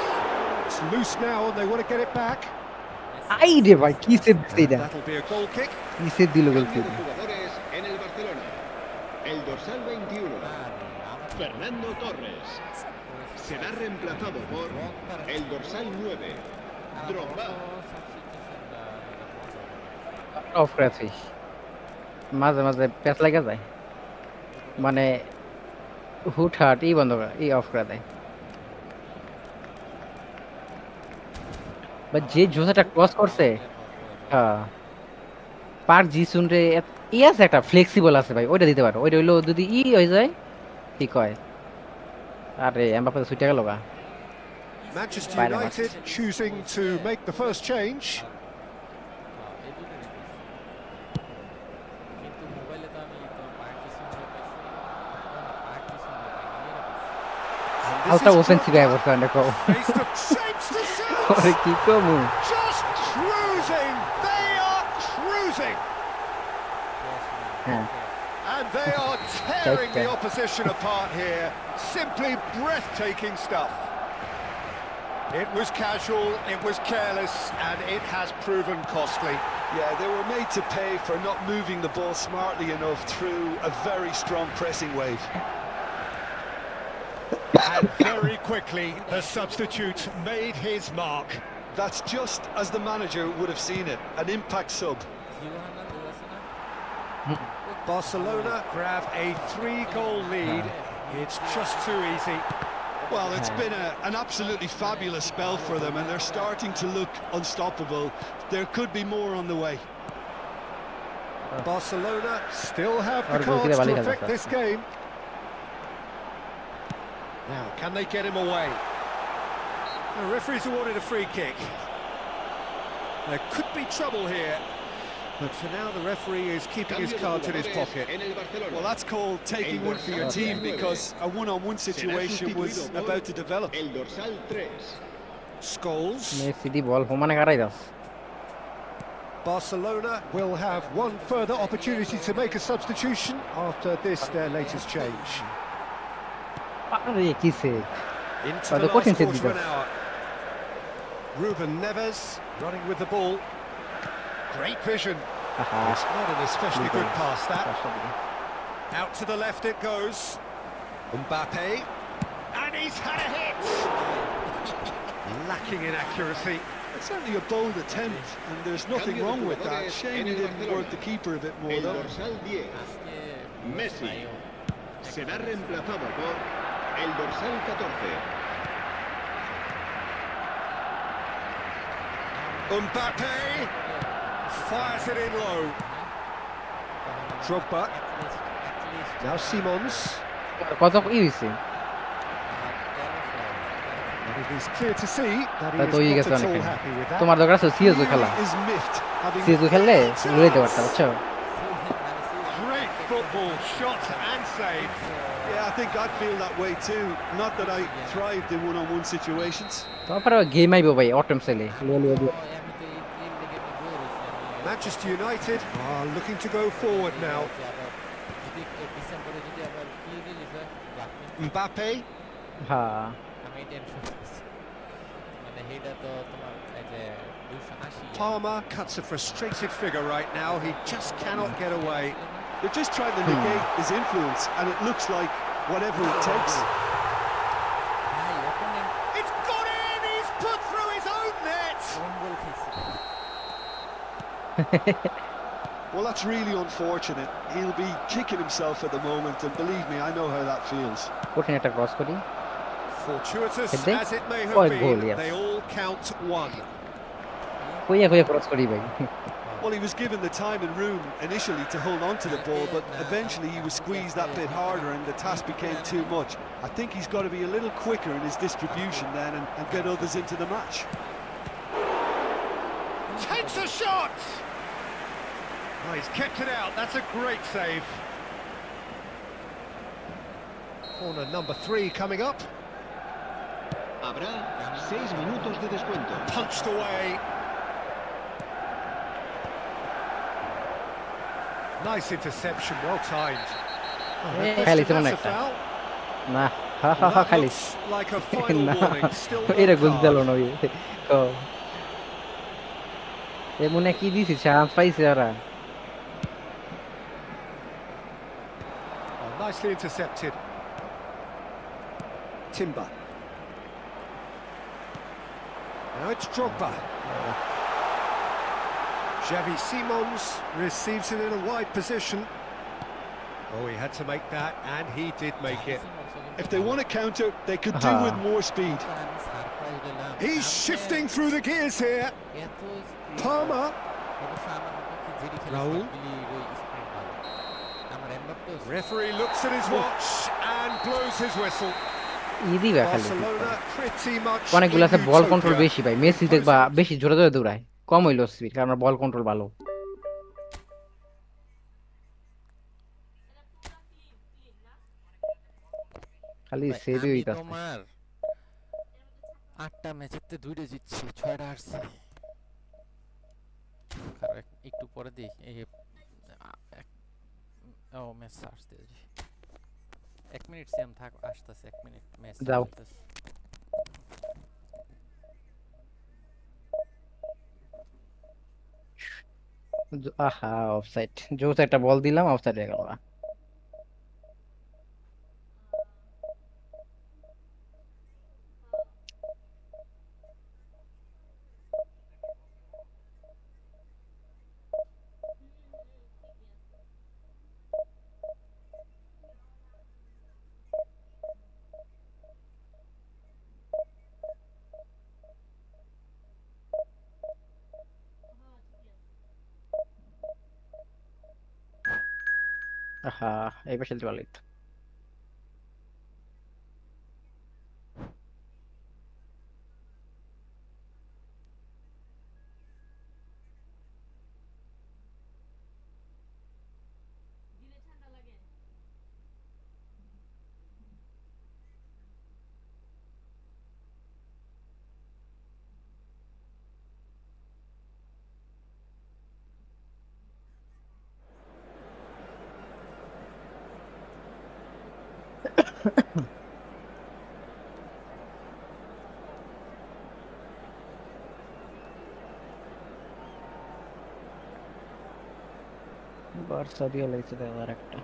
It's loose now and they want to get it back. I রে ভাই কি save দিছে That'll be a goal kick. কি save দিল গোল kick Jugadores en el Barcelona. El dorsal 21, Fernando Torres, será reemplazado por el dorsal 9, Drogba. Of করেছি মাঝে মাঝে প্যাচ লাগা যায় মানে হুটহাট ই বন্ধ করে ই অফ করে দেয় বা যে জোসাটা ক্রস করছে হ্যাঁ পার জি শুনরে ই আছে একটা ফ্লেক্সিবল আছে ভাই ওইটা দিতে পারো ওইটা হইলো যদি ই হয়ে যায় ঠিক হয় আরে এমবাপ্পে ছুটে গেল গা Manchester United choosing to make the first change. Alta offensiva porta দেখো ওরে কি কমু Just cruising. They are cruising. And they are tearing the opposition apart here. Simply breathtaking stuff. It was casual, it was careless, and it has proven costly. Yeah, they were made to pay for not moving the ball smartly enough through a very strong pressing wave. And very quickly, the substitute made his mark. That's just as the manager would have seen it, an impact sub. Barcelona grab a 3-goal lead. It's just too easy. Well, it's been an absolutely fabulous spell for them, and they're starting to look unstoppable. There could be more on the way. Barcelona still have the cards to affect this game. Now, can they get him away? The referee's awarded a free kick. There could be trouble here. But for now, the referee is keeping his cards in his pocket. Well, that's called taking one for your team, because a one-on-one situation was about to develop. El dorsal 3. Scholes. Messi দি বল হোমানে কারাই দাস Barcelona will have one further opportunity to make a substitution after this, their latest change. আরে কি save Into But the the coaching last said quarter of an this. hour. Ruben Neves running with the ball. Great vision. It's not an especially good pass, that. Out to the left it goes. Mbappe. And he's had a hit! Lacking in accuracy. It's certainly a bold attempt, and there's nothing wrong with that. Shame he didn't work the keeper a bit more, El though. dorsal 10, Messi. Será reemplazado por el dorsal 14. Mbappe fires it in low. Drogba. Now Simons. কত ই হইছে And it is clear to see that he তা is তো হয়ে not গেছে at all অনেক happy with that. তোমার দরকার আছে সিএসও খেলা Is miffed, having সিএসও খেললে লইতে পারতা বুঝছো Great football, shot and save. Yeah, I think I'd feel that way too. Not that I thrived in one-on-one situations. তারপরে গেম আইবো ভাই অটম সেলে Manchester United are looking to go forward now. Mbappe. হ্যাঁ Palmer cuts a frustrated figure right now. He just cannot get away. They're just trying to negate his influence, and it looks like whatever it takes. It's got in! He's put through his own net! Well, that's really unfortunate. He'll be kicking himself at the moment, and believe me, I know how that feels. কঠিন একটা cross করি Fortuitous Did they? as it may Oh, have a goal, been, yes. they all count one. কইয়া কইয়া cross করি ভাই Well, he was given the time and room initially to hold on to the ball, but eventually he was squeezed that bit harder and the task became too much. I think he's got to be a little quicker in his distribution then and get others into the match. Takes a shot! Oh, he's kept it out. That's a great save. Corner number 3 coming up. Habrá 6 minutos de descuento. Punched away. Nice interception, well timed. Oh, no Eh, question Kylie, that's a একটা। foul. না হা হা Well, Ha that খালিস looks like a final না warning. Still এটা no গোল দিল card. না এমনে কি দিছি chance পাইছে ওরা Oh, nicely intercepted. Timber. Now it's Drogba. Xavi Simons receives it in a wide position. Oh, he had to make that, and he did make it. If they want to counter, they could do with more speed. He's shifting through the gears here. Palmer. Raul. Referee looks at his watch and blows his whistle. ইদি বা খালি Barcelona pretty much অনেকগুলো আছে in ball control utopia. বেশি ভাই Messi দেখবা বেশি জোরে জোরে দৌড়ায় কম হইলো স্পিড কারণ বল কন্ট্রোল ভালো খালি সেভই হইতাছে তোমার 8টা ম্যাচেতে 2টা জিতছি 6টা হারছি একটু পরে দেই এই ও ম্যাচ আসছে 1 মিনিট সিএম থাক আসতেছে 1 মিনিট ম্যাচ যাও আহা অফসাইড জোস একটা বল দিলাম অফসাইড হয়ে গেল আহা এই পাশে দিতে পারলি তো বার্সা দিয়ে লাইছে দেওয়ার একটা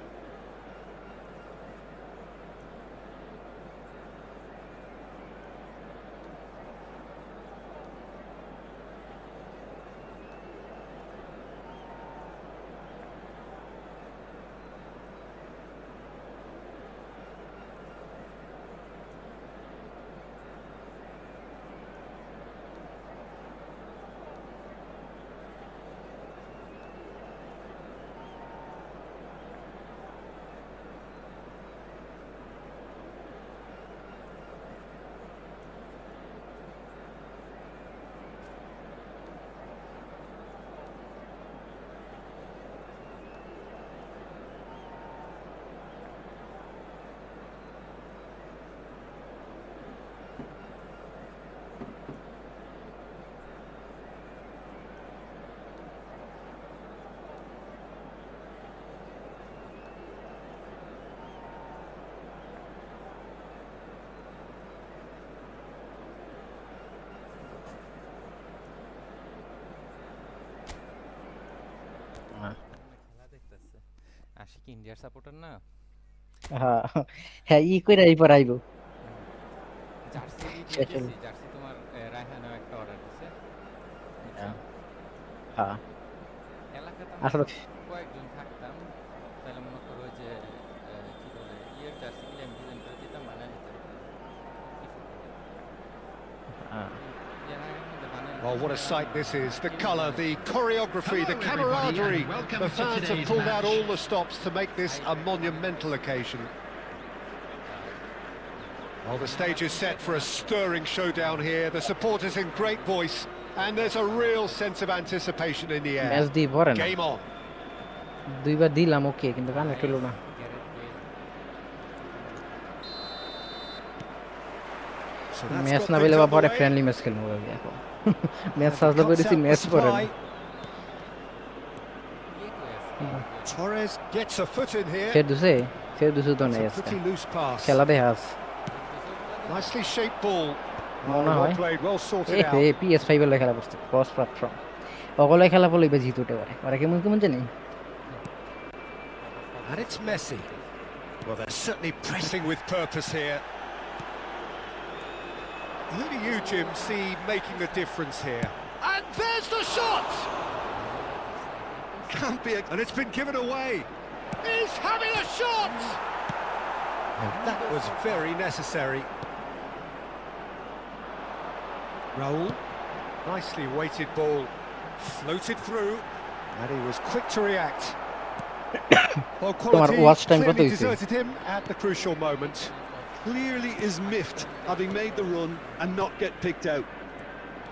কি ইন্ডিয়ার সাপোর্টার না? হ্যাঁ হ্যাঁ ই কইরা এই পর আইবো জার্সি দিয়ে শেষ হলো। দিছি, জার্সি তোমার রায়হানও একটা অর্ডার দিছে, বুঝছো? হ্যাঁ এলাকাতে আমরা আসলে কয়েকজন থাকতাম, তাহলে মনে করো যে কি বলে ইয়ের জার্সি গুলো আমি ডিজাইন করে দিতাম, বানায় দিতাম Oh, what a sight this is. The colour, the choreography, the camaraderie. The fans have pulled out all the stops to make this a monumental occasion. Well, the stage is set for a stirring showdown here. The supporters in great voice, and there's a real sense of anticipation in the match air. দি পরে না Game on. দুইবার দিলাম ওকে কিন্তু connect হলো না So that's match got না things পেলে বা পরে underway. ফ্রেন্ডলি ম্যাচ খেলবো ভাবি এখন ম্যাচ And সাজলে cuts পেরেছি out the ম্যাচ পরে না supply. Torres gets a foot in here. ফের দুসে তো নেই It's a আজকে pretty loose pass. খেলা দেখা আছে Nicely shaped ball. মনে Well হয় played, well sorted এ out. PS5 এর খেলা করছে ক্রস প্ল্যাটফর্ম ওগুলো খেলা বলে ইবে জিত উঠে পারে ওরা কেমন কেমন জানি And it's Messi. Well, they're certainly pressing with purpose here. Who do you, Jim, see making a difference here? And there's the shot! Can't be a... And it's been given away. He's having a shot! And that was very necessary. Raul, nicely weighted ball, floated through, and he was quick to react. Well, quality watch time কত clearly হইছে? deserted him at the crucial moment. Clearly is miffed, having made the run and not get picked out.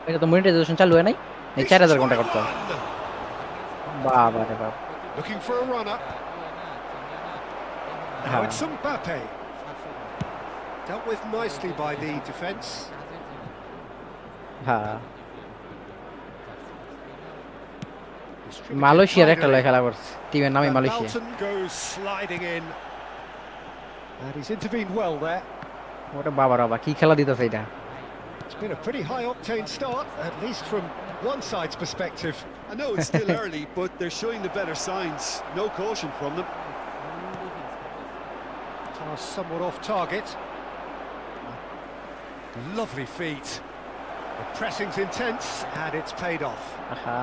এটা তো monetization চালু হয় নাই এই 4000 ঘন্টা করতে হবে One. বাবা রে বাবা Looking for a run-up. Now it's Mbappe. Dealt with nicely by the defence. হ্যাঁ মালয়েশিয়ার একটা লয় খেলা করছে টিমের নামই Van Malaysia Balten goes sliding in. And he's intervened well there. ওটা বাবা বাবা কি খেলা দিতেছে এটা It's been a pretty high-octane start, at least from one side's perspective. I know it's still early, but they're showing the better signs. No caution from them. Pass somewhat off target. Lovely feet. The pressing's intense, and it's paid off. আহা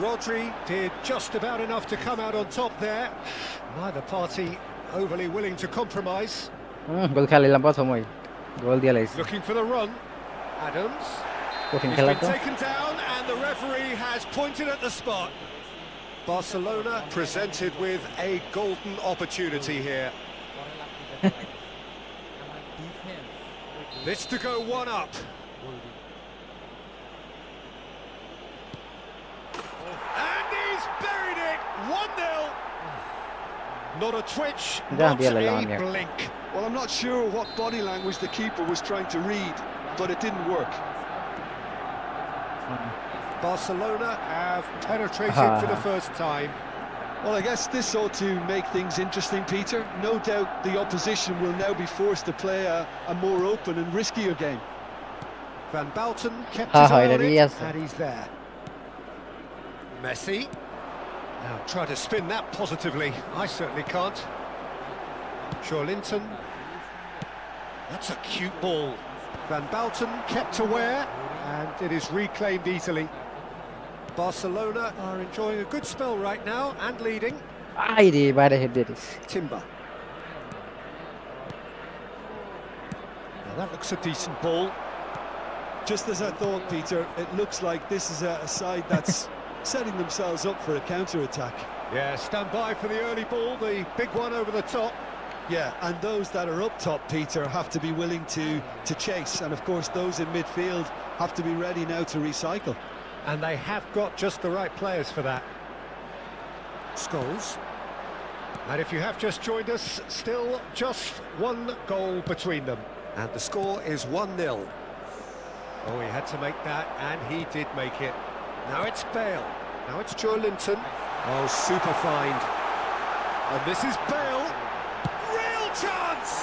Rodri did just about enough to come out on top there. Neither party overly willing to compromise. গোল খেলাইলাম প্রথমই গোল দিয়ে লাইছে Looking for the run. Adams. কঠিন He's খেলা been তো taken down, and the referee has pointed at the spot. Barcelona presented with a golden opportunity here. This to go one up. And he's buried it. 1-0. Not a twitch, not a blink. Well, I'm not sure what body language the keeper was trying to read, but it didn't work. Barcelona have penetrated for the first time. Well, I guess this ought to make things interesting, Peter. No doubt the opposition will now be forced to play a more open and riskier game. Van Balten kept his eye on it, and he's there. Messi. Now try to spin that positively. I certainly can't. Linton. That's a cute ball. Van Balten kept aware, and it is reclaimed easily. Barcelona are enjoying a good spell right now and leading. I রে বাইরে head দিয়ে this Timber. Now that looks a decent ball. Just as I thought, Peter, it looks like this is a side that's setting themselves up for a counter-attack. Yeah, stand by for the early ball, the big one over the top. Yeah, and those that are up top, Peter, have to be willing to chase. And of course, those in midfield have to be ready now to recycle. And they have got just the right players for that. Scholes. And if you have just joined us, still just one goal between them. And the score is 1-0. Oh, he had to make that, and he did make it. Now it's Bale. Now it's Linton. Oh, super find. And this is Bale. Real chance!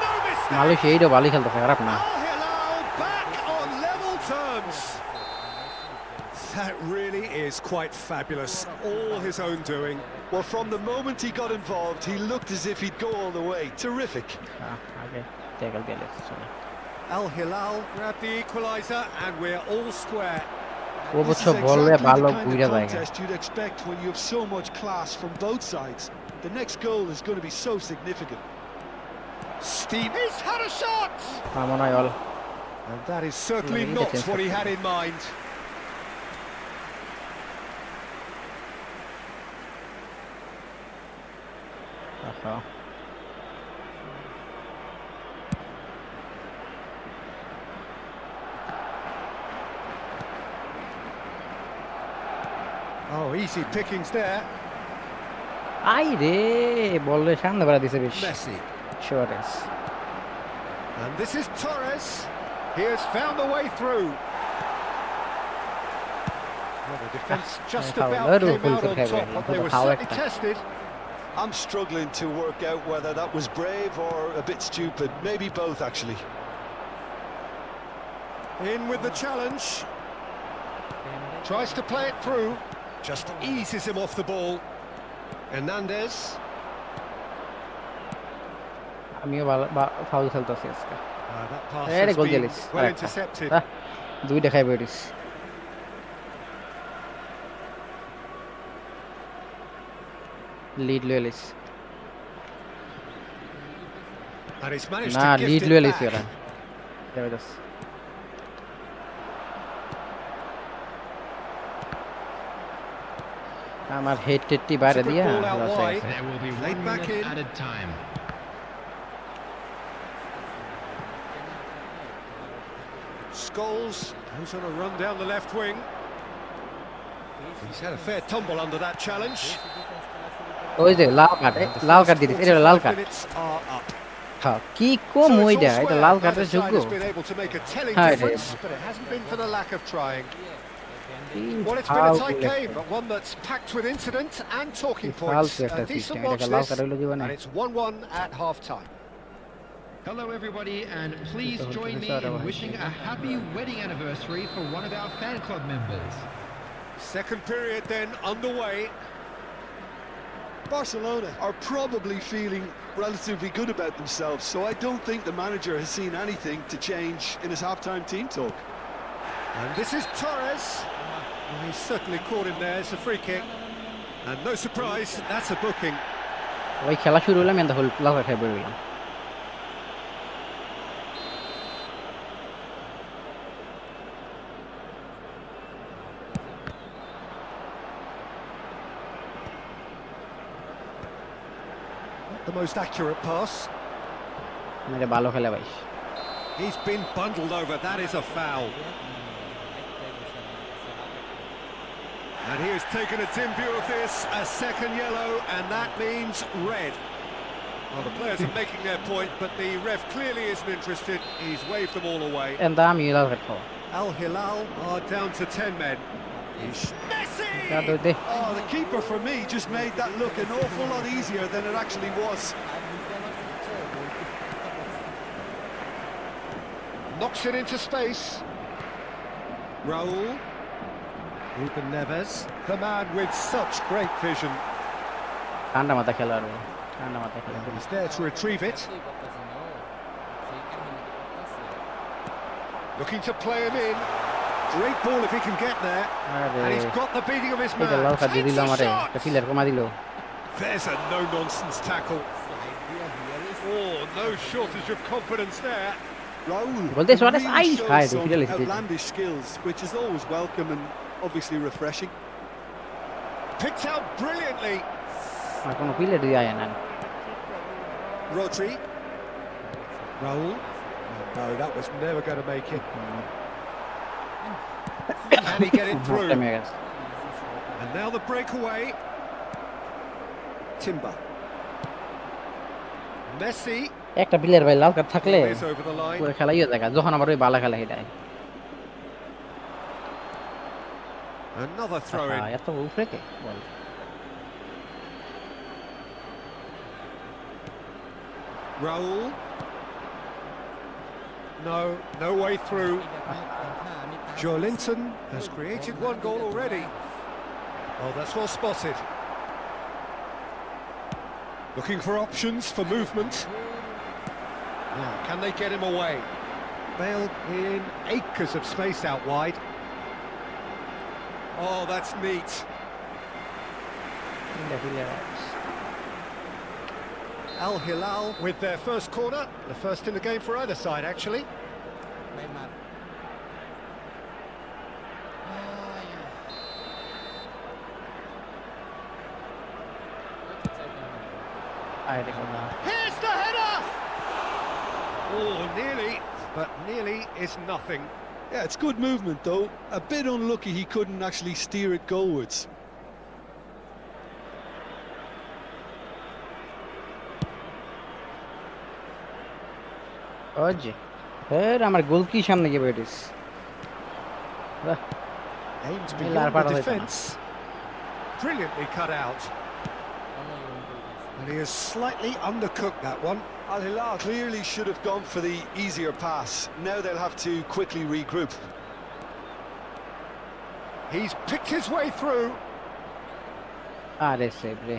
No mistake! Malaysia এইটা ভালো খেলতেছে খারাপ না Al Hilal back on level terms. That really is quite fabulous. All his own doing. Well, from the moment he got involved, he looked as if he'd go all the way. Terrific. আগে tackle দিয়ে লেছে Al Hilal grab the equaliser and we're all square. O This বছর is বললে exactly ভালো the kind বুইড়া of জায়গা contest you'd expect when you have so much class from both sides. The next goal is going to be so significant. Steve has had a shot! মনে হয় all And that is certainly Well, not it's what he had in mind. আচ্ছা Oh, easy pickings there. I রে বললে সামনে বাড়া দিছে বেশ Messi. শোরেস And this is Torres. He has found a way through. Well, the defence just foul. about Little came out on filter top, heavy. but they were Foul certainly extra. tested. I'm struggling to work out whether that was brave or a bit stupid. Maybe both, actually. In with the challenge. Tries to play it through. Just eases him off the ball. Hernandez. আমিও foul খেলতেছি আজকে That pass এই রে has goal been দিলিস well intercepted. দুই দেখাই বেরিস lead লইলিস And he's managed না to লিড gift it লইলিস back. ওরা দেবাদাস আমার হেড টেটটি বাইরে দিয়া লস হয়ে গেছে There will be Laid 1 back minute in. at a time. Scholes goes on a run down the left wing. He's had a fair tumble under that challenge. ওই যে লাল card দিলিস এটা লাল 45 card minutes are up. হ্যাঁ কি কম So it's ওইটা all এটা square. লাল Neither কার্ডের side যোগ্য has been able to make a telling Hi, difference, Dave. but it hasn't been for the lack of trying. Well, it's foul been a tight game, but one that's packed with incident and talking foul points. একটা A decent system watch এটা লাল this, card হইলো জীবনে and it's 1-1 at half-time. Hello everybody, and please join me in wishing a happy wedding anniversary for one of our fan club members. Second period then underway. Barcelona are probably feeling relatively good about themselves, so I don't think the manager has seen anything to change in his half-time team talk. And this is Torres. Well, he's certainly caught him there. It's a free kick. And no surprise, that's a booking. ওই খেলা শুরু হলো আমি দেখো লাল card খাই বেরোলাম Not the most accurate pass. মেরে ভালো খেলে ভাই He's been bundled over. That is a foul. And he has taken a dim view of this, a second yellow, and that means red. Well, the players are making their point, but the ref clearly isn't interested. He's waved them all away. এটা আমি লাল card খাবো Al Hilal are down to 10 men. Messi! Oh, the keeper for me just made that look an awful lot easier than it actually was. Knocks it into space. Raul. Ruben Neves. The man with such great vision. ঠান্ডা মাথা খেলা আর ঠান্ডা মাথা খেলা He's there to retrieve it. Looking to play him in. Great ball if he can get there. And he's got the beating of his এটা লাল man. Card দিয়ে Takes দিল a আমারে shot. একটা প্লেয়ার কমা দিল There's a no-nonsense tackle. Oh, no shortage of confidence there. Raul Bolde Suarez, really ay, shows hi, some finalist. outlandish skills, which is always welcome and obviously refreshing. Picked out brilliantly. আর কোনো player দিয়ে আয় না Rodri. Raul. No, that was never going to make it. Can he get it through? টাইমে গেছে And now the breakaway. Timber. Messi. একটা player ভাই লাল card থাকলে Is over the line. পুরো খেলাই হয়ে যায় যখন আবার ওই বালা খেলা হেদায় Another throw in. এত উপরে কে বল Raul. No way through. Joelinton has created one goal already. Oh, that's well spotted. Looking for options for movement. Now, can they get him away? Bale in acres of space out wide. Oh, that's neat. Al Hilal with their first corner, the first in the game for either side, actually. Here's the header! Oh, nearly, but nearly is nothing. Yeah, it's good movement though. A bit unlucky he couldn't actually steer it goalwards. ওজি আমার goal কি সামনে গিয়ে বেরিস Aims Hey, beyond part the of it, defence. Brilliantly cut out. And he has slightly undercooked that one. Al Hilal clearly should have gone for the easier pass. Now they'll have to quickly regroup. He's picked his way through. আরে save রে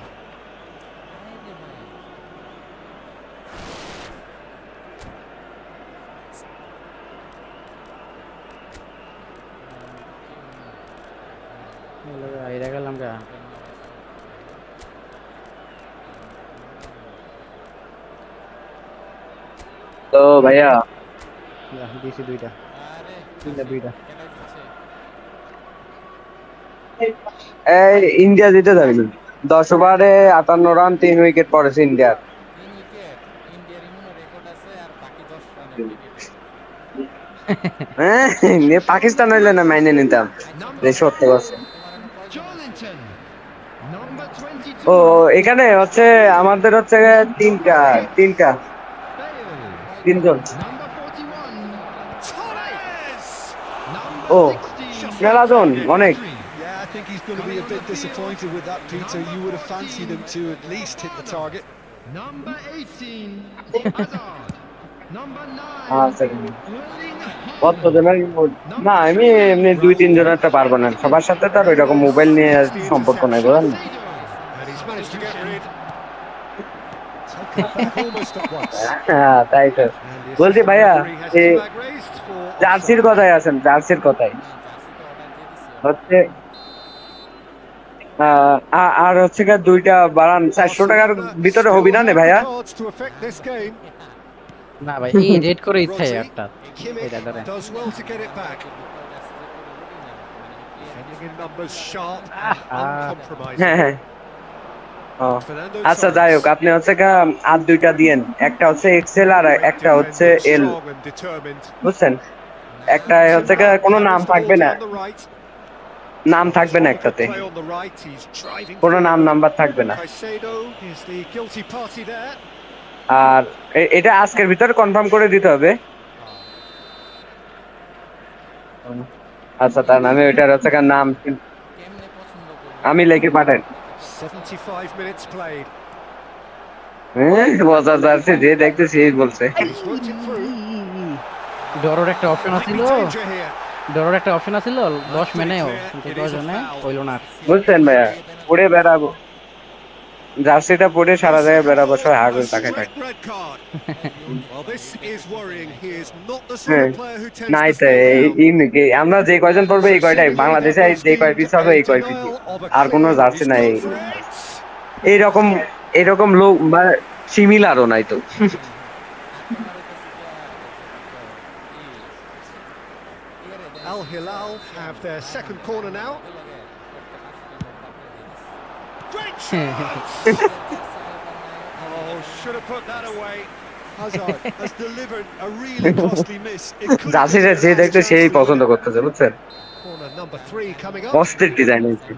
আইরা গেলাম গা তো ভাইয়া দিছি দুইটা এই India জিতে যাবে 10 ওভারে 58 রান 3 উইকেট পড়েছে ইন্ডিয়ার। হ্যাঁ পাকিস্তান হইলে না মাইনে নিতাম যে সত্য আছে। ও এখানে হচ্ছে আমাদের হচ্ছে তিনজন ও মেলাজন অনেক। Yeah, I think he's going to be a bit disappointed with that, Peter. You would have fancied him to at least hit the target. Number 18, Hazard. Number 9, না আমি এমনি 2-3 জনেরটা পারবো না, সবার সাথে তো আর ওইরকম মোবাইল নিয়ে সম্পর্ক নাই বুঝলেন না। And he's managed to get rid. Taken back almost at once. হ্যাঁ তাই তো বলছি ভাইয়া, জার্সির কথায় আছেন, জার্সির কথায় হচ্ছে আর হচ্ছে গা 2টা বাড়ান 400 টাকার ভিতরে হবি না নে ভাইয়া? না ভাই এই রেড করে ইচ্ছা একটা এটা ধরে Does well to get it back. Defending in numbers sharp and uncompromising. হ্যাঁ আচ্ছা যাই হোক, আপনি হচ্ছে গা আর 2টা দিয়েন, একটা হচ্ছে এক্সেল আর একটা হচ্ছে এল, বুঝছেন? একটা হচ্ছে গা কোনো নাম থাকবে না, নাম থাকবে না একটাতে, কোনো নাম্বার থাকবে না। আর এটা আজকের ভিতরে কনফার্ম করে দিতে হবে। আচ্ছা তার আমি ওইটার হচ্ছে নাম আমি লিখে পাঠাই। 75 minutes played. মজা যাচ্ছে যে দেখতেছি এই বলছে ডরর একটা অপশন আছিল 10 মেনেও কিন্তু 10 জনে হইলো না, বুঝছেন ভাইয়া? পড়ে বেড়াবো, জার্সিটা পরে সারা জায়গায় বেড়াবো, সবাই হাগল তাকায় থাকে। নাই তো আমরা যে কয়জন পড়বো এই কয়টাই, বাংলাদেশে যে কয় পিস হবে এই কয় পিস, আর কোনো জার্সি নাই এইরকম লোক মানে সিমিলারও নাই তো। Al Hilal have their second corner now. Great shot! Oh, should have put that away. Hazard has delivered a really costly miss. জার্সিটা যে দেখতে সেই পছন্দ করতেছে, বুঝছেন? Corner number 3 coming up. অস্থির ডিজাইন হয়েছে।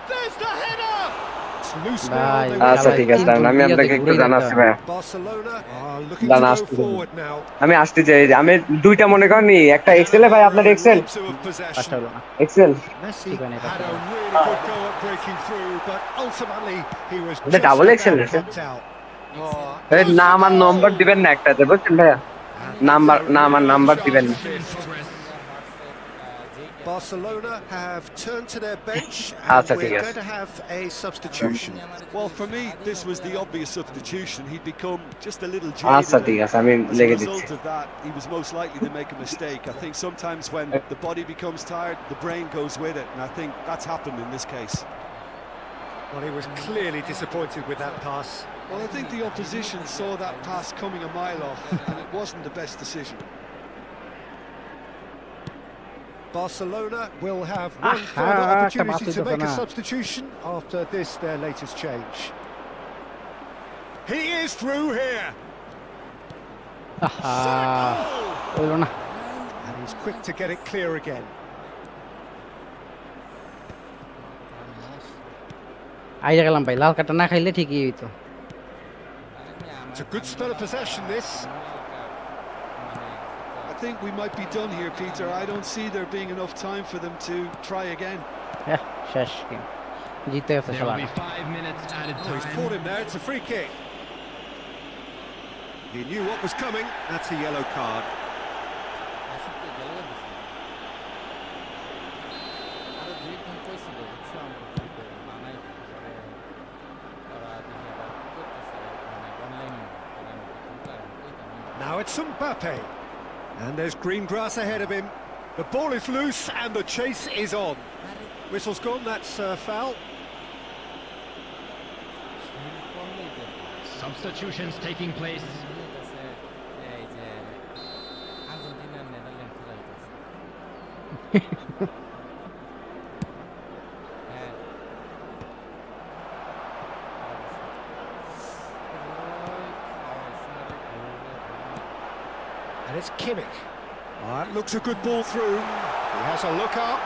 There's the header! Loose ভাই আচ্ছা ঠিক আছে, আমি আপনাকে একটু জানাচ্ছি ভাইয়া, Barcelona are looking to go forward now. আমি আসতে চাই, আমি 2টা মনে করেনি, একটা এক্সেলে ভাই, আপনার excel excel Messi had a really good go at breaking through, but ultimately he was The just double about excel, kept out. Oh, এই goes for নাম আর নম্বর goal! দিবেন না একটাতে, বুঝছেন ভাইয়া? And নাম্বার, that's a নাম আর really নাম্বার sharp দিবেন না। assist. Barcelona have turned to their bench and আচ্ছা ঠিক we're আছে। going to have a substitution. Well, for me, this was the obvious substitution. He'd become just a little আচ্ছা jaded, ঠিক and আছে, আমি as a লিখে দিচ্ছি। result of that, he was most likely to make a mistake. I think sometimes when the body becomes tired, the brain goes with it, and I think that's happened in this case. Well, he was clearly disappointed with that pass. Well, I think the opposition saw that pass coming a mile off, and it wasn't the best decision. Barcelona will have one further opportunity to make a substitution after this, their latest change. He is through here. And he's quick to get it clear again. আইয়া গেলাম ভাই, লাল কার্ডটা না খাইলে ঠিকই হইতো। It's a good spell of possession, this. I think we might be done here, Peter. I don't see there being enough time for them to try again. শেষ game, জিতে আছে There শালা। will be 5 minutes added Oh, he's time. caught him there. It's a free kick. He knew what was coming. That's a yellow card. Now it's Mbappe. And there's green grass ahead of him. The ball is loose and the chase is on. Whistle's gone, that's foul. Substitutions taking place. And it's Kimmich. Oh, that looks a good ball through. He has a look up.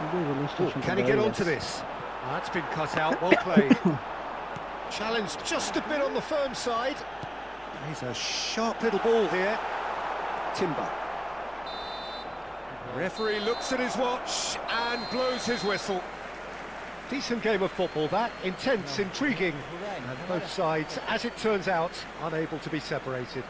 Oh, can he get onto this? Oh, that's been cut out. Well played. Challenged just a bit on the firm side. He's a sharp little ball here. Timber. Referee looks at his watch and blows his whistle. Decent game of football that, intense, intriguing, and both sides, as it turns out, unable to be separated.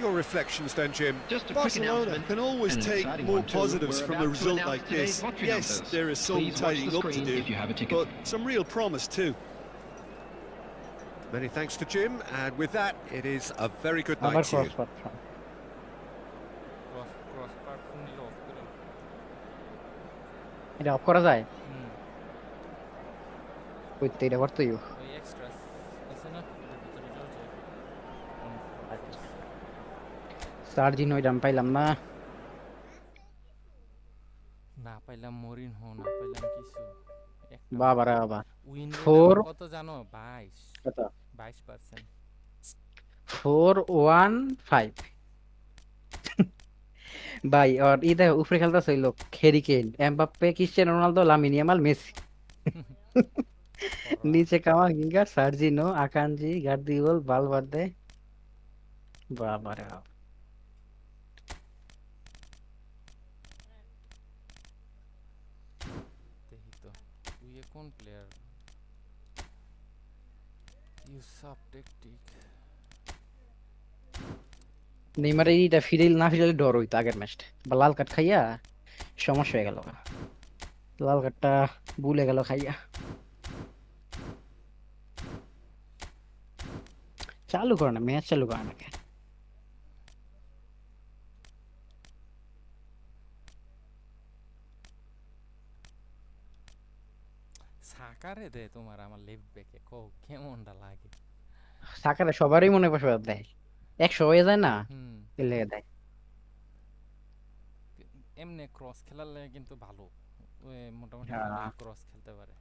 Your reflections then, Jim? Just a quick Barcelona announcement. can always and an take exciting more one too. positives We're from a about to result announce like today's this. lottery Yes, numbers. there is some Please watch tidying the up to screen do, if you have a ticket. but some real promise too. Many thanks to Jim, and with that, it is a very good আবার night to cross you. পাচ্ছ, এটা of করা যায়? কইতে এটা করতেই সার্জিন ওই দাম পাইলাম না। না পাইলাম মরিনহো, না পাইলাম কিছু। বাবা রে বাবা, উইন রেট 4 কত জানো? 22 কত? 22%। 4-1-5 ভাই। আর ই দেখো উপরে খেলতেছে ওই লোক, Harry Kane, Mbappe, Cristiano Ronaldo, Lamine Yamal, Messi. নিচে কামাভিঙ্গা, সার্জিনো, আকানজি, গার্দিওল, ভালভার্দে। বাবা রে বাবা। দেখি তো তুই কোন প্লেয়ার? ইউসাব টেকটিক। নেইমারের এইটা ফিরেল না ফিরেলে ডর হইতো আগের ম্যাচটা, বা লাল কার্ড খাইয়া সমস্যা হয়ে গেল। লাল কার্ডটা ভুলে গেল খাইয়া। চালু করে না, ম্যাচ চালু করে না কেন? সাকারে দে তোমার আমার লেফট ব্যাকে, কও কেমনটা লাগে? সাকারে সবারই মনে পড়ে দেয়, 100 হয়ে যায় না, হুম, এলে দেয়। এমনি ক্রস খেলার লাগে কিন্তু ভালো, ওই মোটামুটি হ্যাঁ। ক্রস খেলতে পারে।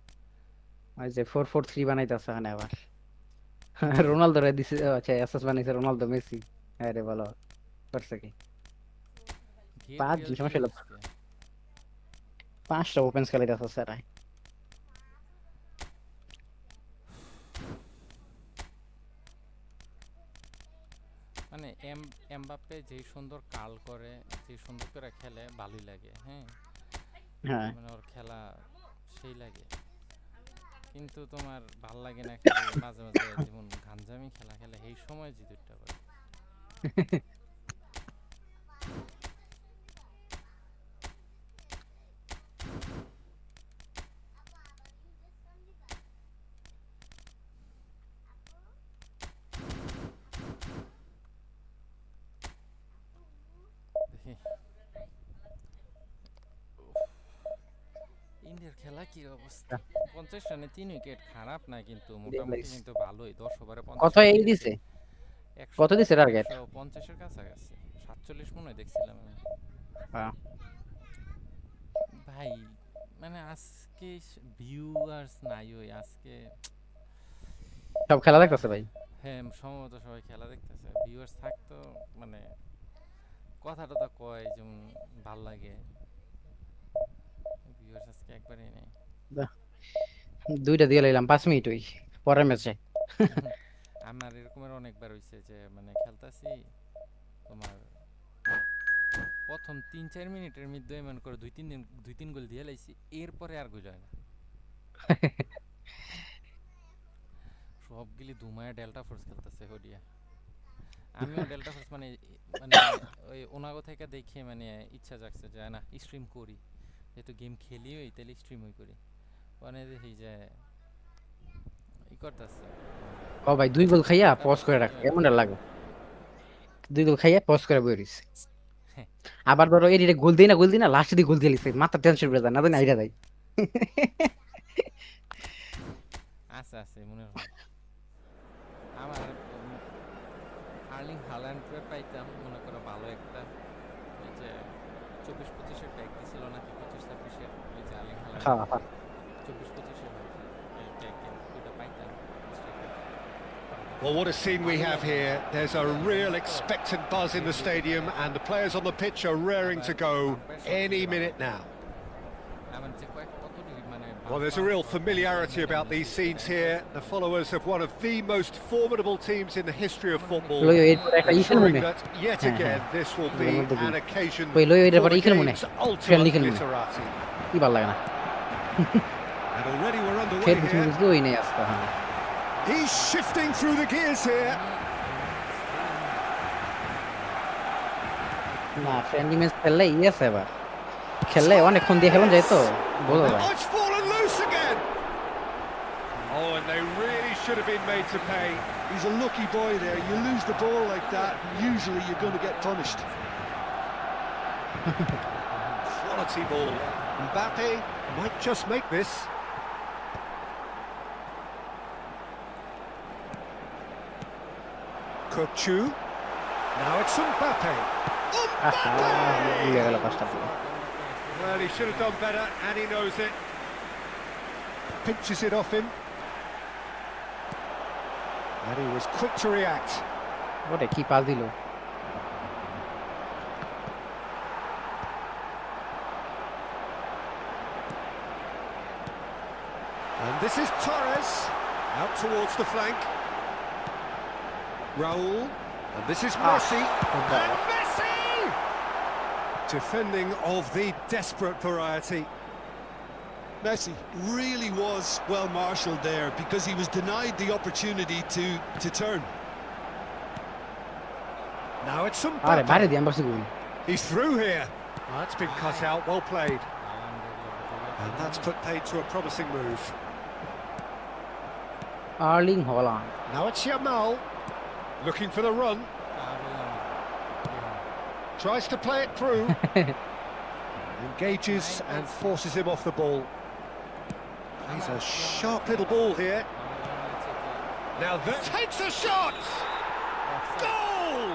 ওই যে 4-4-3 বানাইতেছে এখানে আবার। রোনালদো রে দিছে, আচ্ছা এসএস বানাইছে রোনালদো, মেসি। হ্যাঁ রে ভালো করছে কি? 5 সমস্যা হলো, 5টা ওপেন্স খেলাইতেছে স্যার। মানে এমবাপ্পে যেই সুন্দর কাল করে, যে সুন্দর করে খেলে, ভালোই লাগে। হ্যাঁ, হ্যাঁ মানে ওর খেলা সেই লাগে। কিন্তু তোমার ভাল লাগে না খালি মাঝে মাঝে যেমন গাঞ্জামি খেলা খেলে এই সময় যে দুইটা করে দেখি ইন্ডিয়ার খেলা কি অবস্থা 50 রানে 3 উইকেট খারাপ না কিন্তু মোটামুটি কিন্তু ভালোই 10 ওভারে 50 কত এই দিছে? কত দিছে টার্গেট? 150 এর কাছাকাছি 47 মনে হয় দেখছিলাম আমি। হ্যাঁ ভাই মানে আজকে ভিউয়ার্স নাই ওই আজকে সব খেলা দেখতেছে ভাই। হ্যাঁ সম্ভবত সবাই খেলা দেখতেছে ভিউয়ার্স থাকতো মানে কথাটা তো কয় যেমন ভাল লাগে ভিউয়ার্স আজকে একবারেই নেই। দুইটা দিয়ে লইলাম 5 মিনিট ওই পরের ম্যাচে। আমার এরকমের অনেকবার হইছে যে মানে খেলতাছি তোমার প্রথম 3-4 মিনিটের মধ্যে মনে করে 2-3 গোল দিয়ে লাইছি এরপরে আর গোল হয় না সবগুলি ধুমায় ডেল্টা ফোর্স খেলতেছে হডিয়া আমিও ডেল্টা ফোর্স মানে মানে ওই ওনাগো থেকে দেখে মানে ইচ্ছা জাগছে যে না স্ট্রিম করি যেহেতু গেম খেলি ওই তাহলে স্ট্রিমই করি মানে দেখি যে ই করতেছে ও ভাই 2 গোল খাইয়া পজ করে রাখ কেমন লাগে 2 গোল খাইয়া পজ করে বইরিস আবার ধরো এদিকে গোল দেই না লাস্টে দিয়ে গোল দিয়ে লিছে মাথা টেনশন করে যায় না জানি আইডা দেয় আছে মনে হয় আমার আর্লিং হাল্যান্ডকে পাইতাম মনে করো ভালো একটা ওই যে 24-25 এর ট্যাগ দিছিল নাকি 25-26 এর ওই যে আর্লিং হাল্যান্ড হ্যাঁ হ্যাঁ 24-25 এর এই ট্যাগ এটা পাইতাম। Well, what a scene we have here. There's a real expectant buzz in the stadium, and the players on the pitch are raring to go any minute now. Well, there's a real familiarity about these scenes here. The followers of one of the most formidable teams in the history of football, ensuring that yet again this will be an occasion for the game's ultimate literati. And already we're underway here. He's shifting through the gears here. না friendly match খেললে yes এবার খেললে অনেকক্ষণ দিয়ে খেলন যায় তো বলো ভাই It's fallen loose again. Oh, and they really should have been made to pay. He's a lucky boy there. You lose the ball like that, usually you're going to get punished. Quality ball. Mbappe might just make this. Kochu. Now it's Mbappe. Well, he should have done better, and he knows it. Pinches it off him. And he was quick to react. ওরে কি pass দিল And this is Torres. Out towards the flank. Raul. And this is Messi. And Messi! Defending of the desperate variety. Messi really was well marshalled there because he was denied the opportunity to turn. Now it's some. আরে বাইরে দিয়ে আমরা সিগুল He's through here. That's been cut out. Well played. And that's put paid to a promising move. Erling Haaland Now it's Yamal. Looking for the run. Tries to play it through. Engages and forces him off the ball. He's a sharp little ball here. Now that takes a shot! Goal!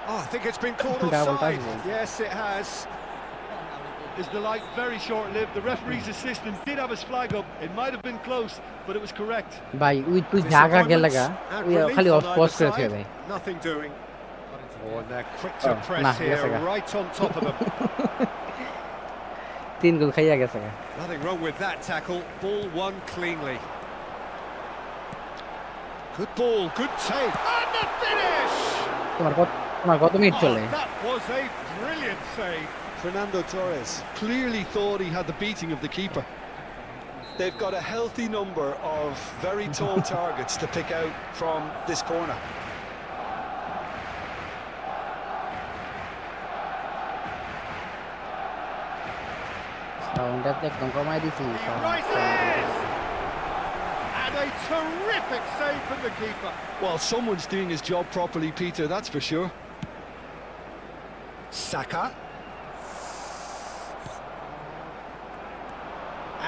Oh, I think it's been called offside. Yes, it has. Is the light very short-lived? The referee's assistant did have his flag up. It might have been close, but it was correct. ভাই তুই জায়গা গেল লাগা খালি of pause করে থেকে ভাই Nothing doing. Oh, and they're quick to press here, right on top of them. 3 গোল খাইয়া গেছে Nothing wrong with that tackle. Ball won cleanly. Good ball, good take, and the finish! তোমার কত minute চলে That was a brilliant save. Fernando Torres clearly thought he had the beating of the keeper. they've got a healthy number of very tall targets to pick out from this corner. And a terrific save from the keeper. Well, someone's doing his job properly, Peter, that's for sure. Saka.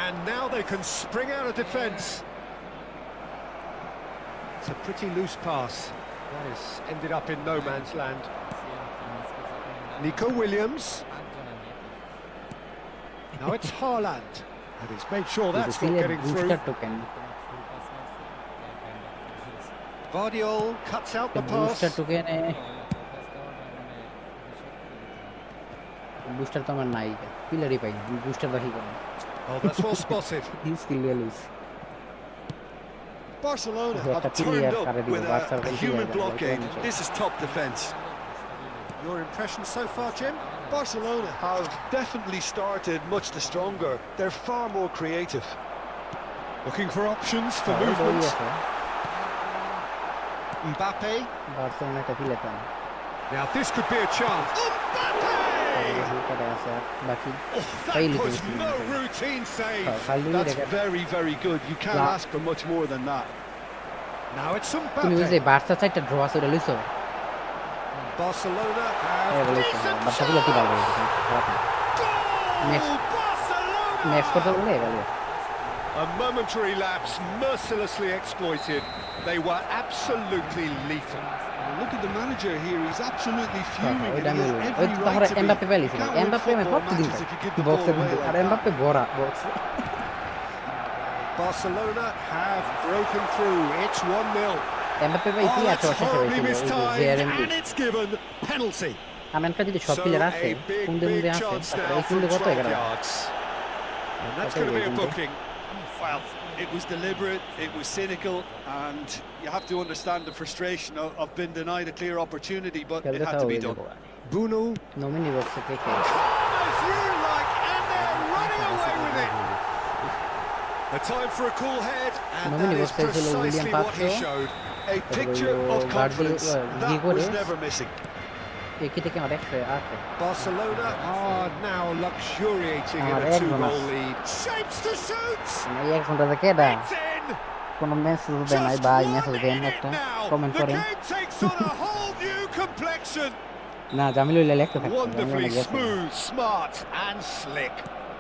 And now they can spring out of defence. It's a pretty loose pass. That has ended up in no man's land. Nico Williams. Now it's Haaland. And he's made sure that's not getting through. Vardiol cuts out the pass. Booster to আমার নাই পিলারই পাই booster বাকি করে Oh, that's well spotted. He's still loose. Barcelona have turned up with a human blockade. This is top defence. Your impression so far, Jim? Barcelona have definitely started much the stronger. They're far more creative. Looking for options for movement. Mbappe. Barcelona টা পিলাটা Now this could be a chance. Mbappe! That was no routine save. That's very, very good. You can't ask for much more than that. Now it's তুমি ওই যে Mbappe. Barca সাইডটা draw আছে ওটা লইছো Barcelona এই have বলেছো decent Barca গুলো কি ভালো chance. Next. Goal, Barcelona! Next করতে বলে ভালো A momentary lapse mercilessly exploited. They were absolutely lethal. Look at the manager here. He's absolutely fuming. ওইটা And he মিল has ওই every তো right তাহলে to be. এমবাপ্পে পেলিস You can't win এমবাপ্পে আমি football কত দিন matches if you give the ball বক্সে away like আর that. এমবাপ্পে ভরা box Barcelona have broken through. It's 1-0. Mbappe ভাই কি Oh, এত that's শেষ horribly হয়েছিল mistimed, জেআরএম and it's given penalty. আমেনটা যদি সব So প্লেয়ার আছে a big, কোন দিন big মধ্যে আছে chance তারপরে now এই from কিন্তু কত 12 এগারো yards. And that's going to be a booking. Well, it was deliberate, it was cynical, and you have to understand the frustration of being denied a clear opportunity, but it had to be done. Bruno. Nominee বক্সে থেকে As you like, and they're running away with it. A time for a cool head, and that is precisely what he showed. A picture of confidence that was never missing. একই থেকে আমার 108 Barcelona are now luxuriating in a 2-goal lead. Shapes to shoot! এই এক ঘন্টা থেকে এটা It's in! কোন message দেন নাই Just ভাই one মেসেজ দেন minute একটা now. কমেন্ট The করেন game takes on a whole new complexion. না জামিলুল্লাহ লিখতে থাকতো Wonderfully smooth, smart, and slick.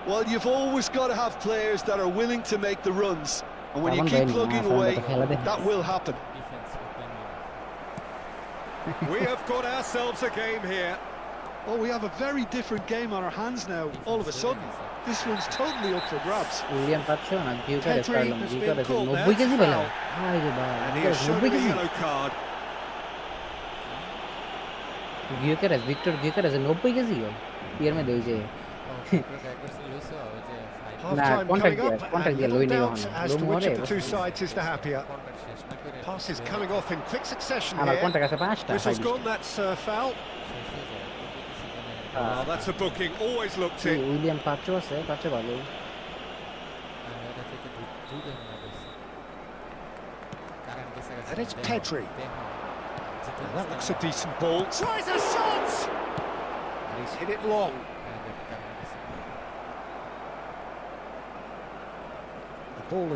Well, you've always got to have players that are willing to make the runs, and when you Someone keep going, plugging someone away, got the hell of it. that will happen. We have got ourselves a game here. Oh, we have a very different game on our hands now, all of a sudden. This one's totally up for grabs. William পাচ্ছো না গিউকারে Pedri পারলাম has গিউকারে been called 90 KG there, পেলাম foul. আরে ভাই And he has shown 90 a KG yellow card. Gyokeres Victor Gyokeres 90 KG এর মধ্যে ওই যে না Half-time কন্টাক্ট coming দিয়া up, কন্টাক্ট and দিয়া little লই নেই doubt ওখানে as লো to which মরে of the two sides is the happier. Passes coming off in quick succession আমার here. কন্টাক্ট আছে 5টা Whistle's gone, that's foul. Oh, that's a booking, always looked it. William পাচ্ছো আছে পাচ্ছো ভালো And it's Pedri. Now that looks a decent ball. Tries a shot! And he's hit it long. The ball is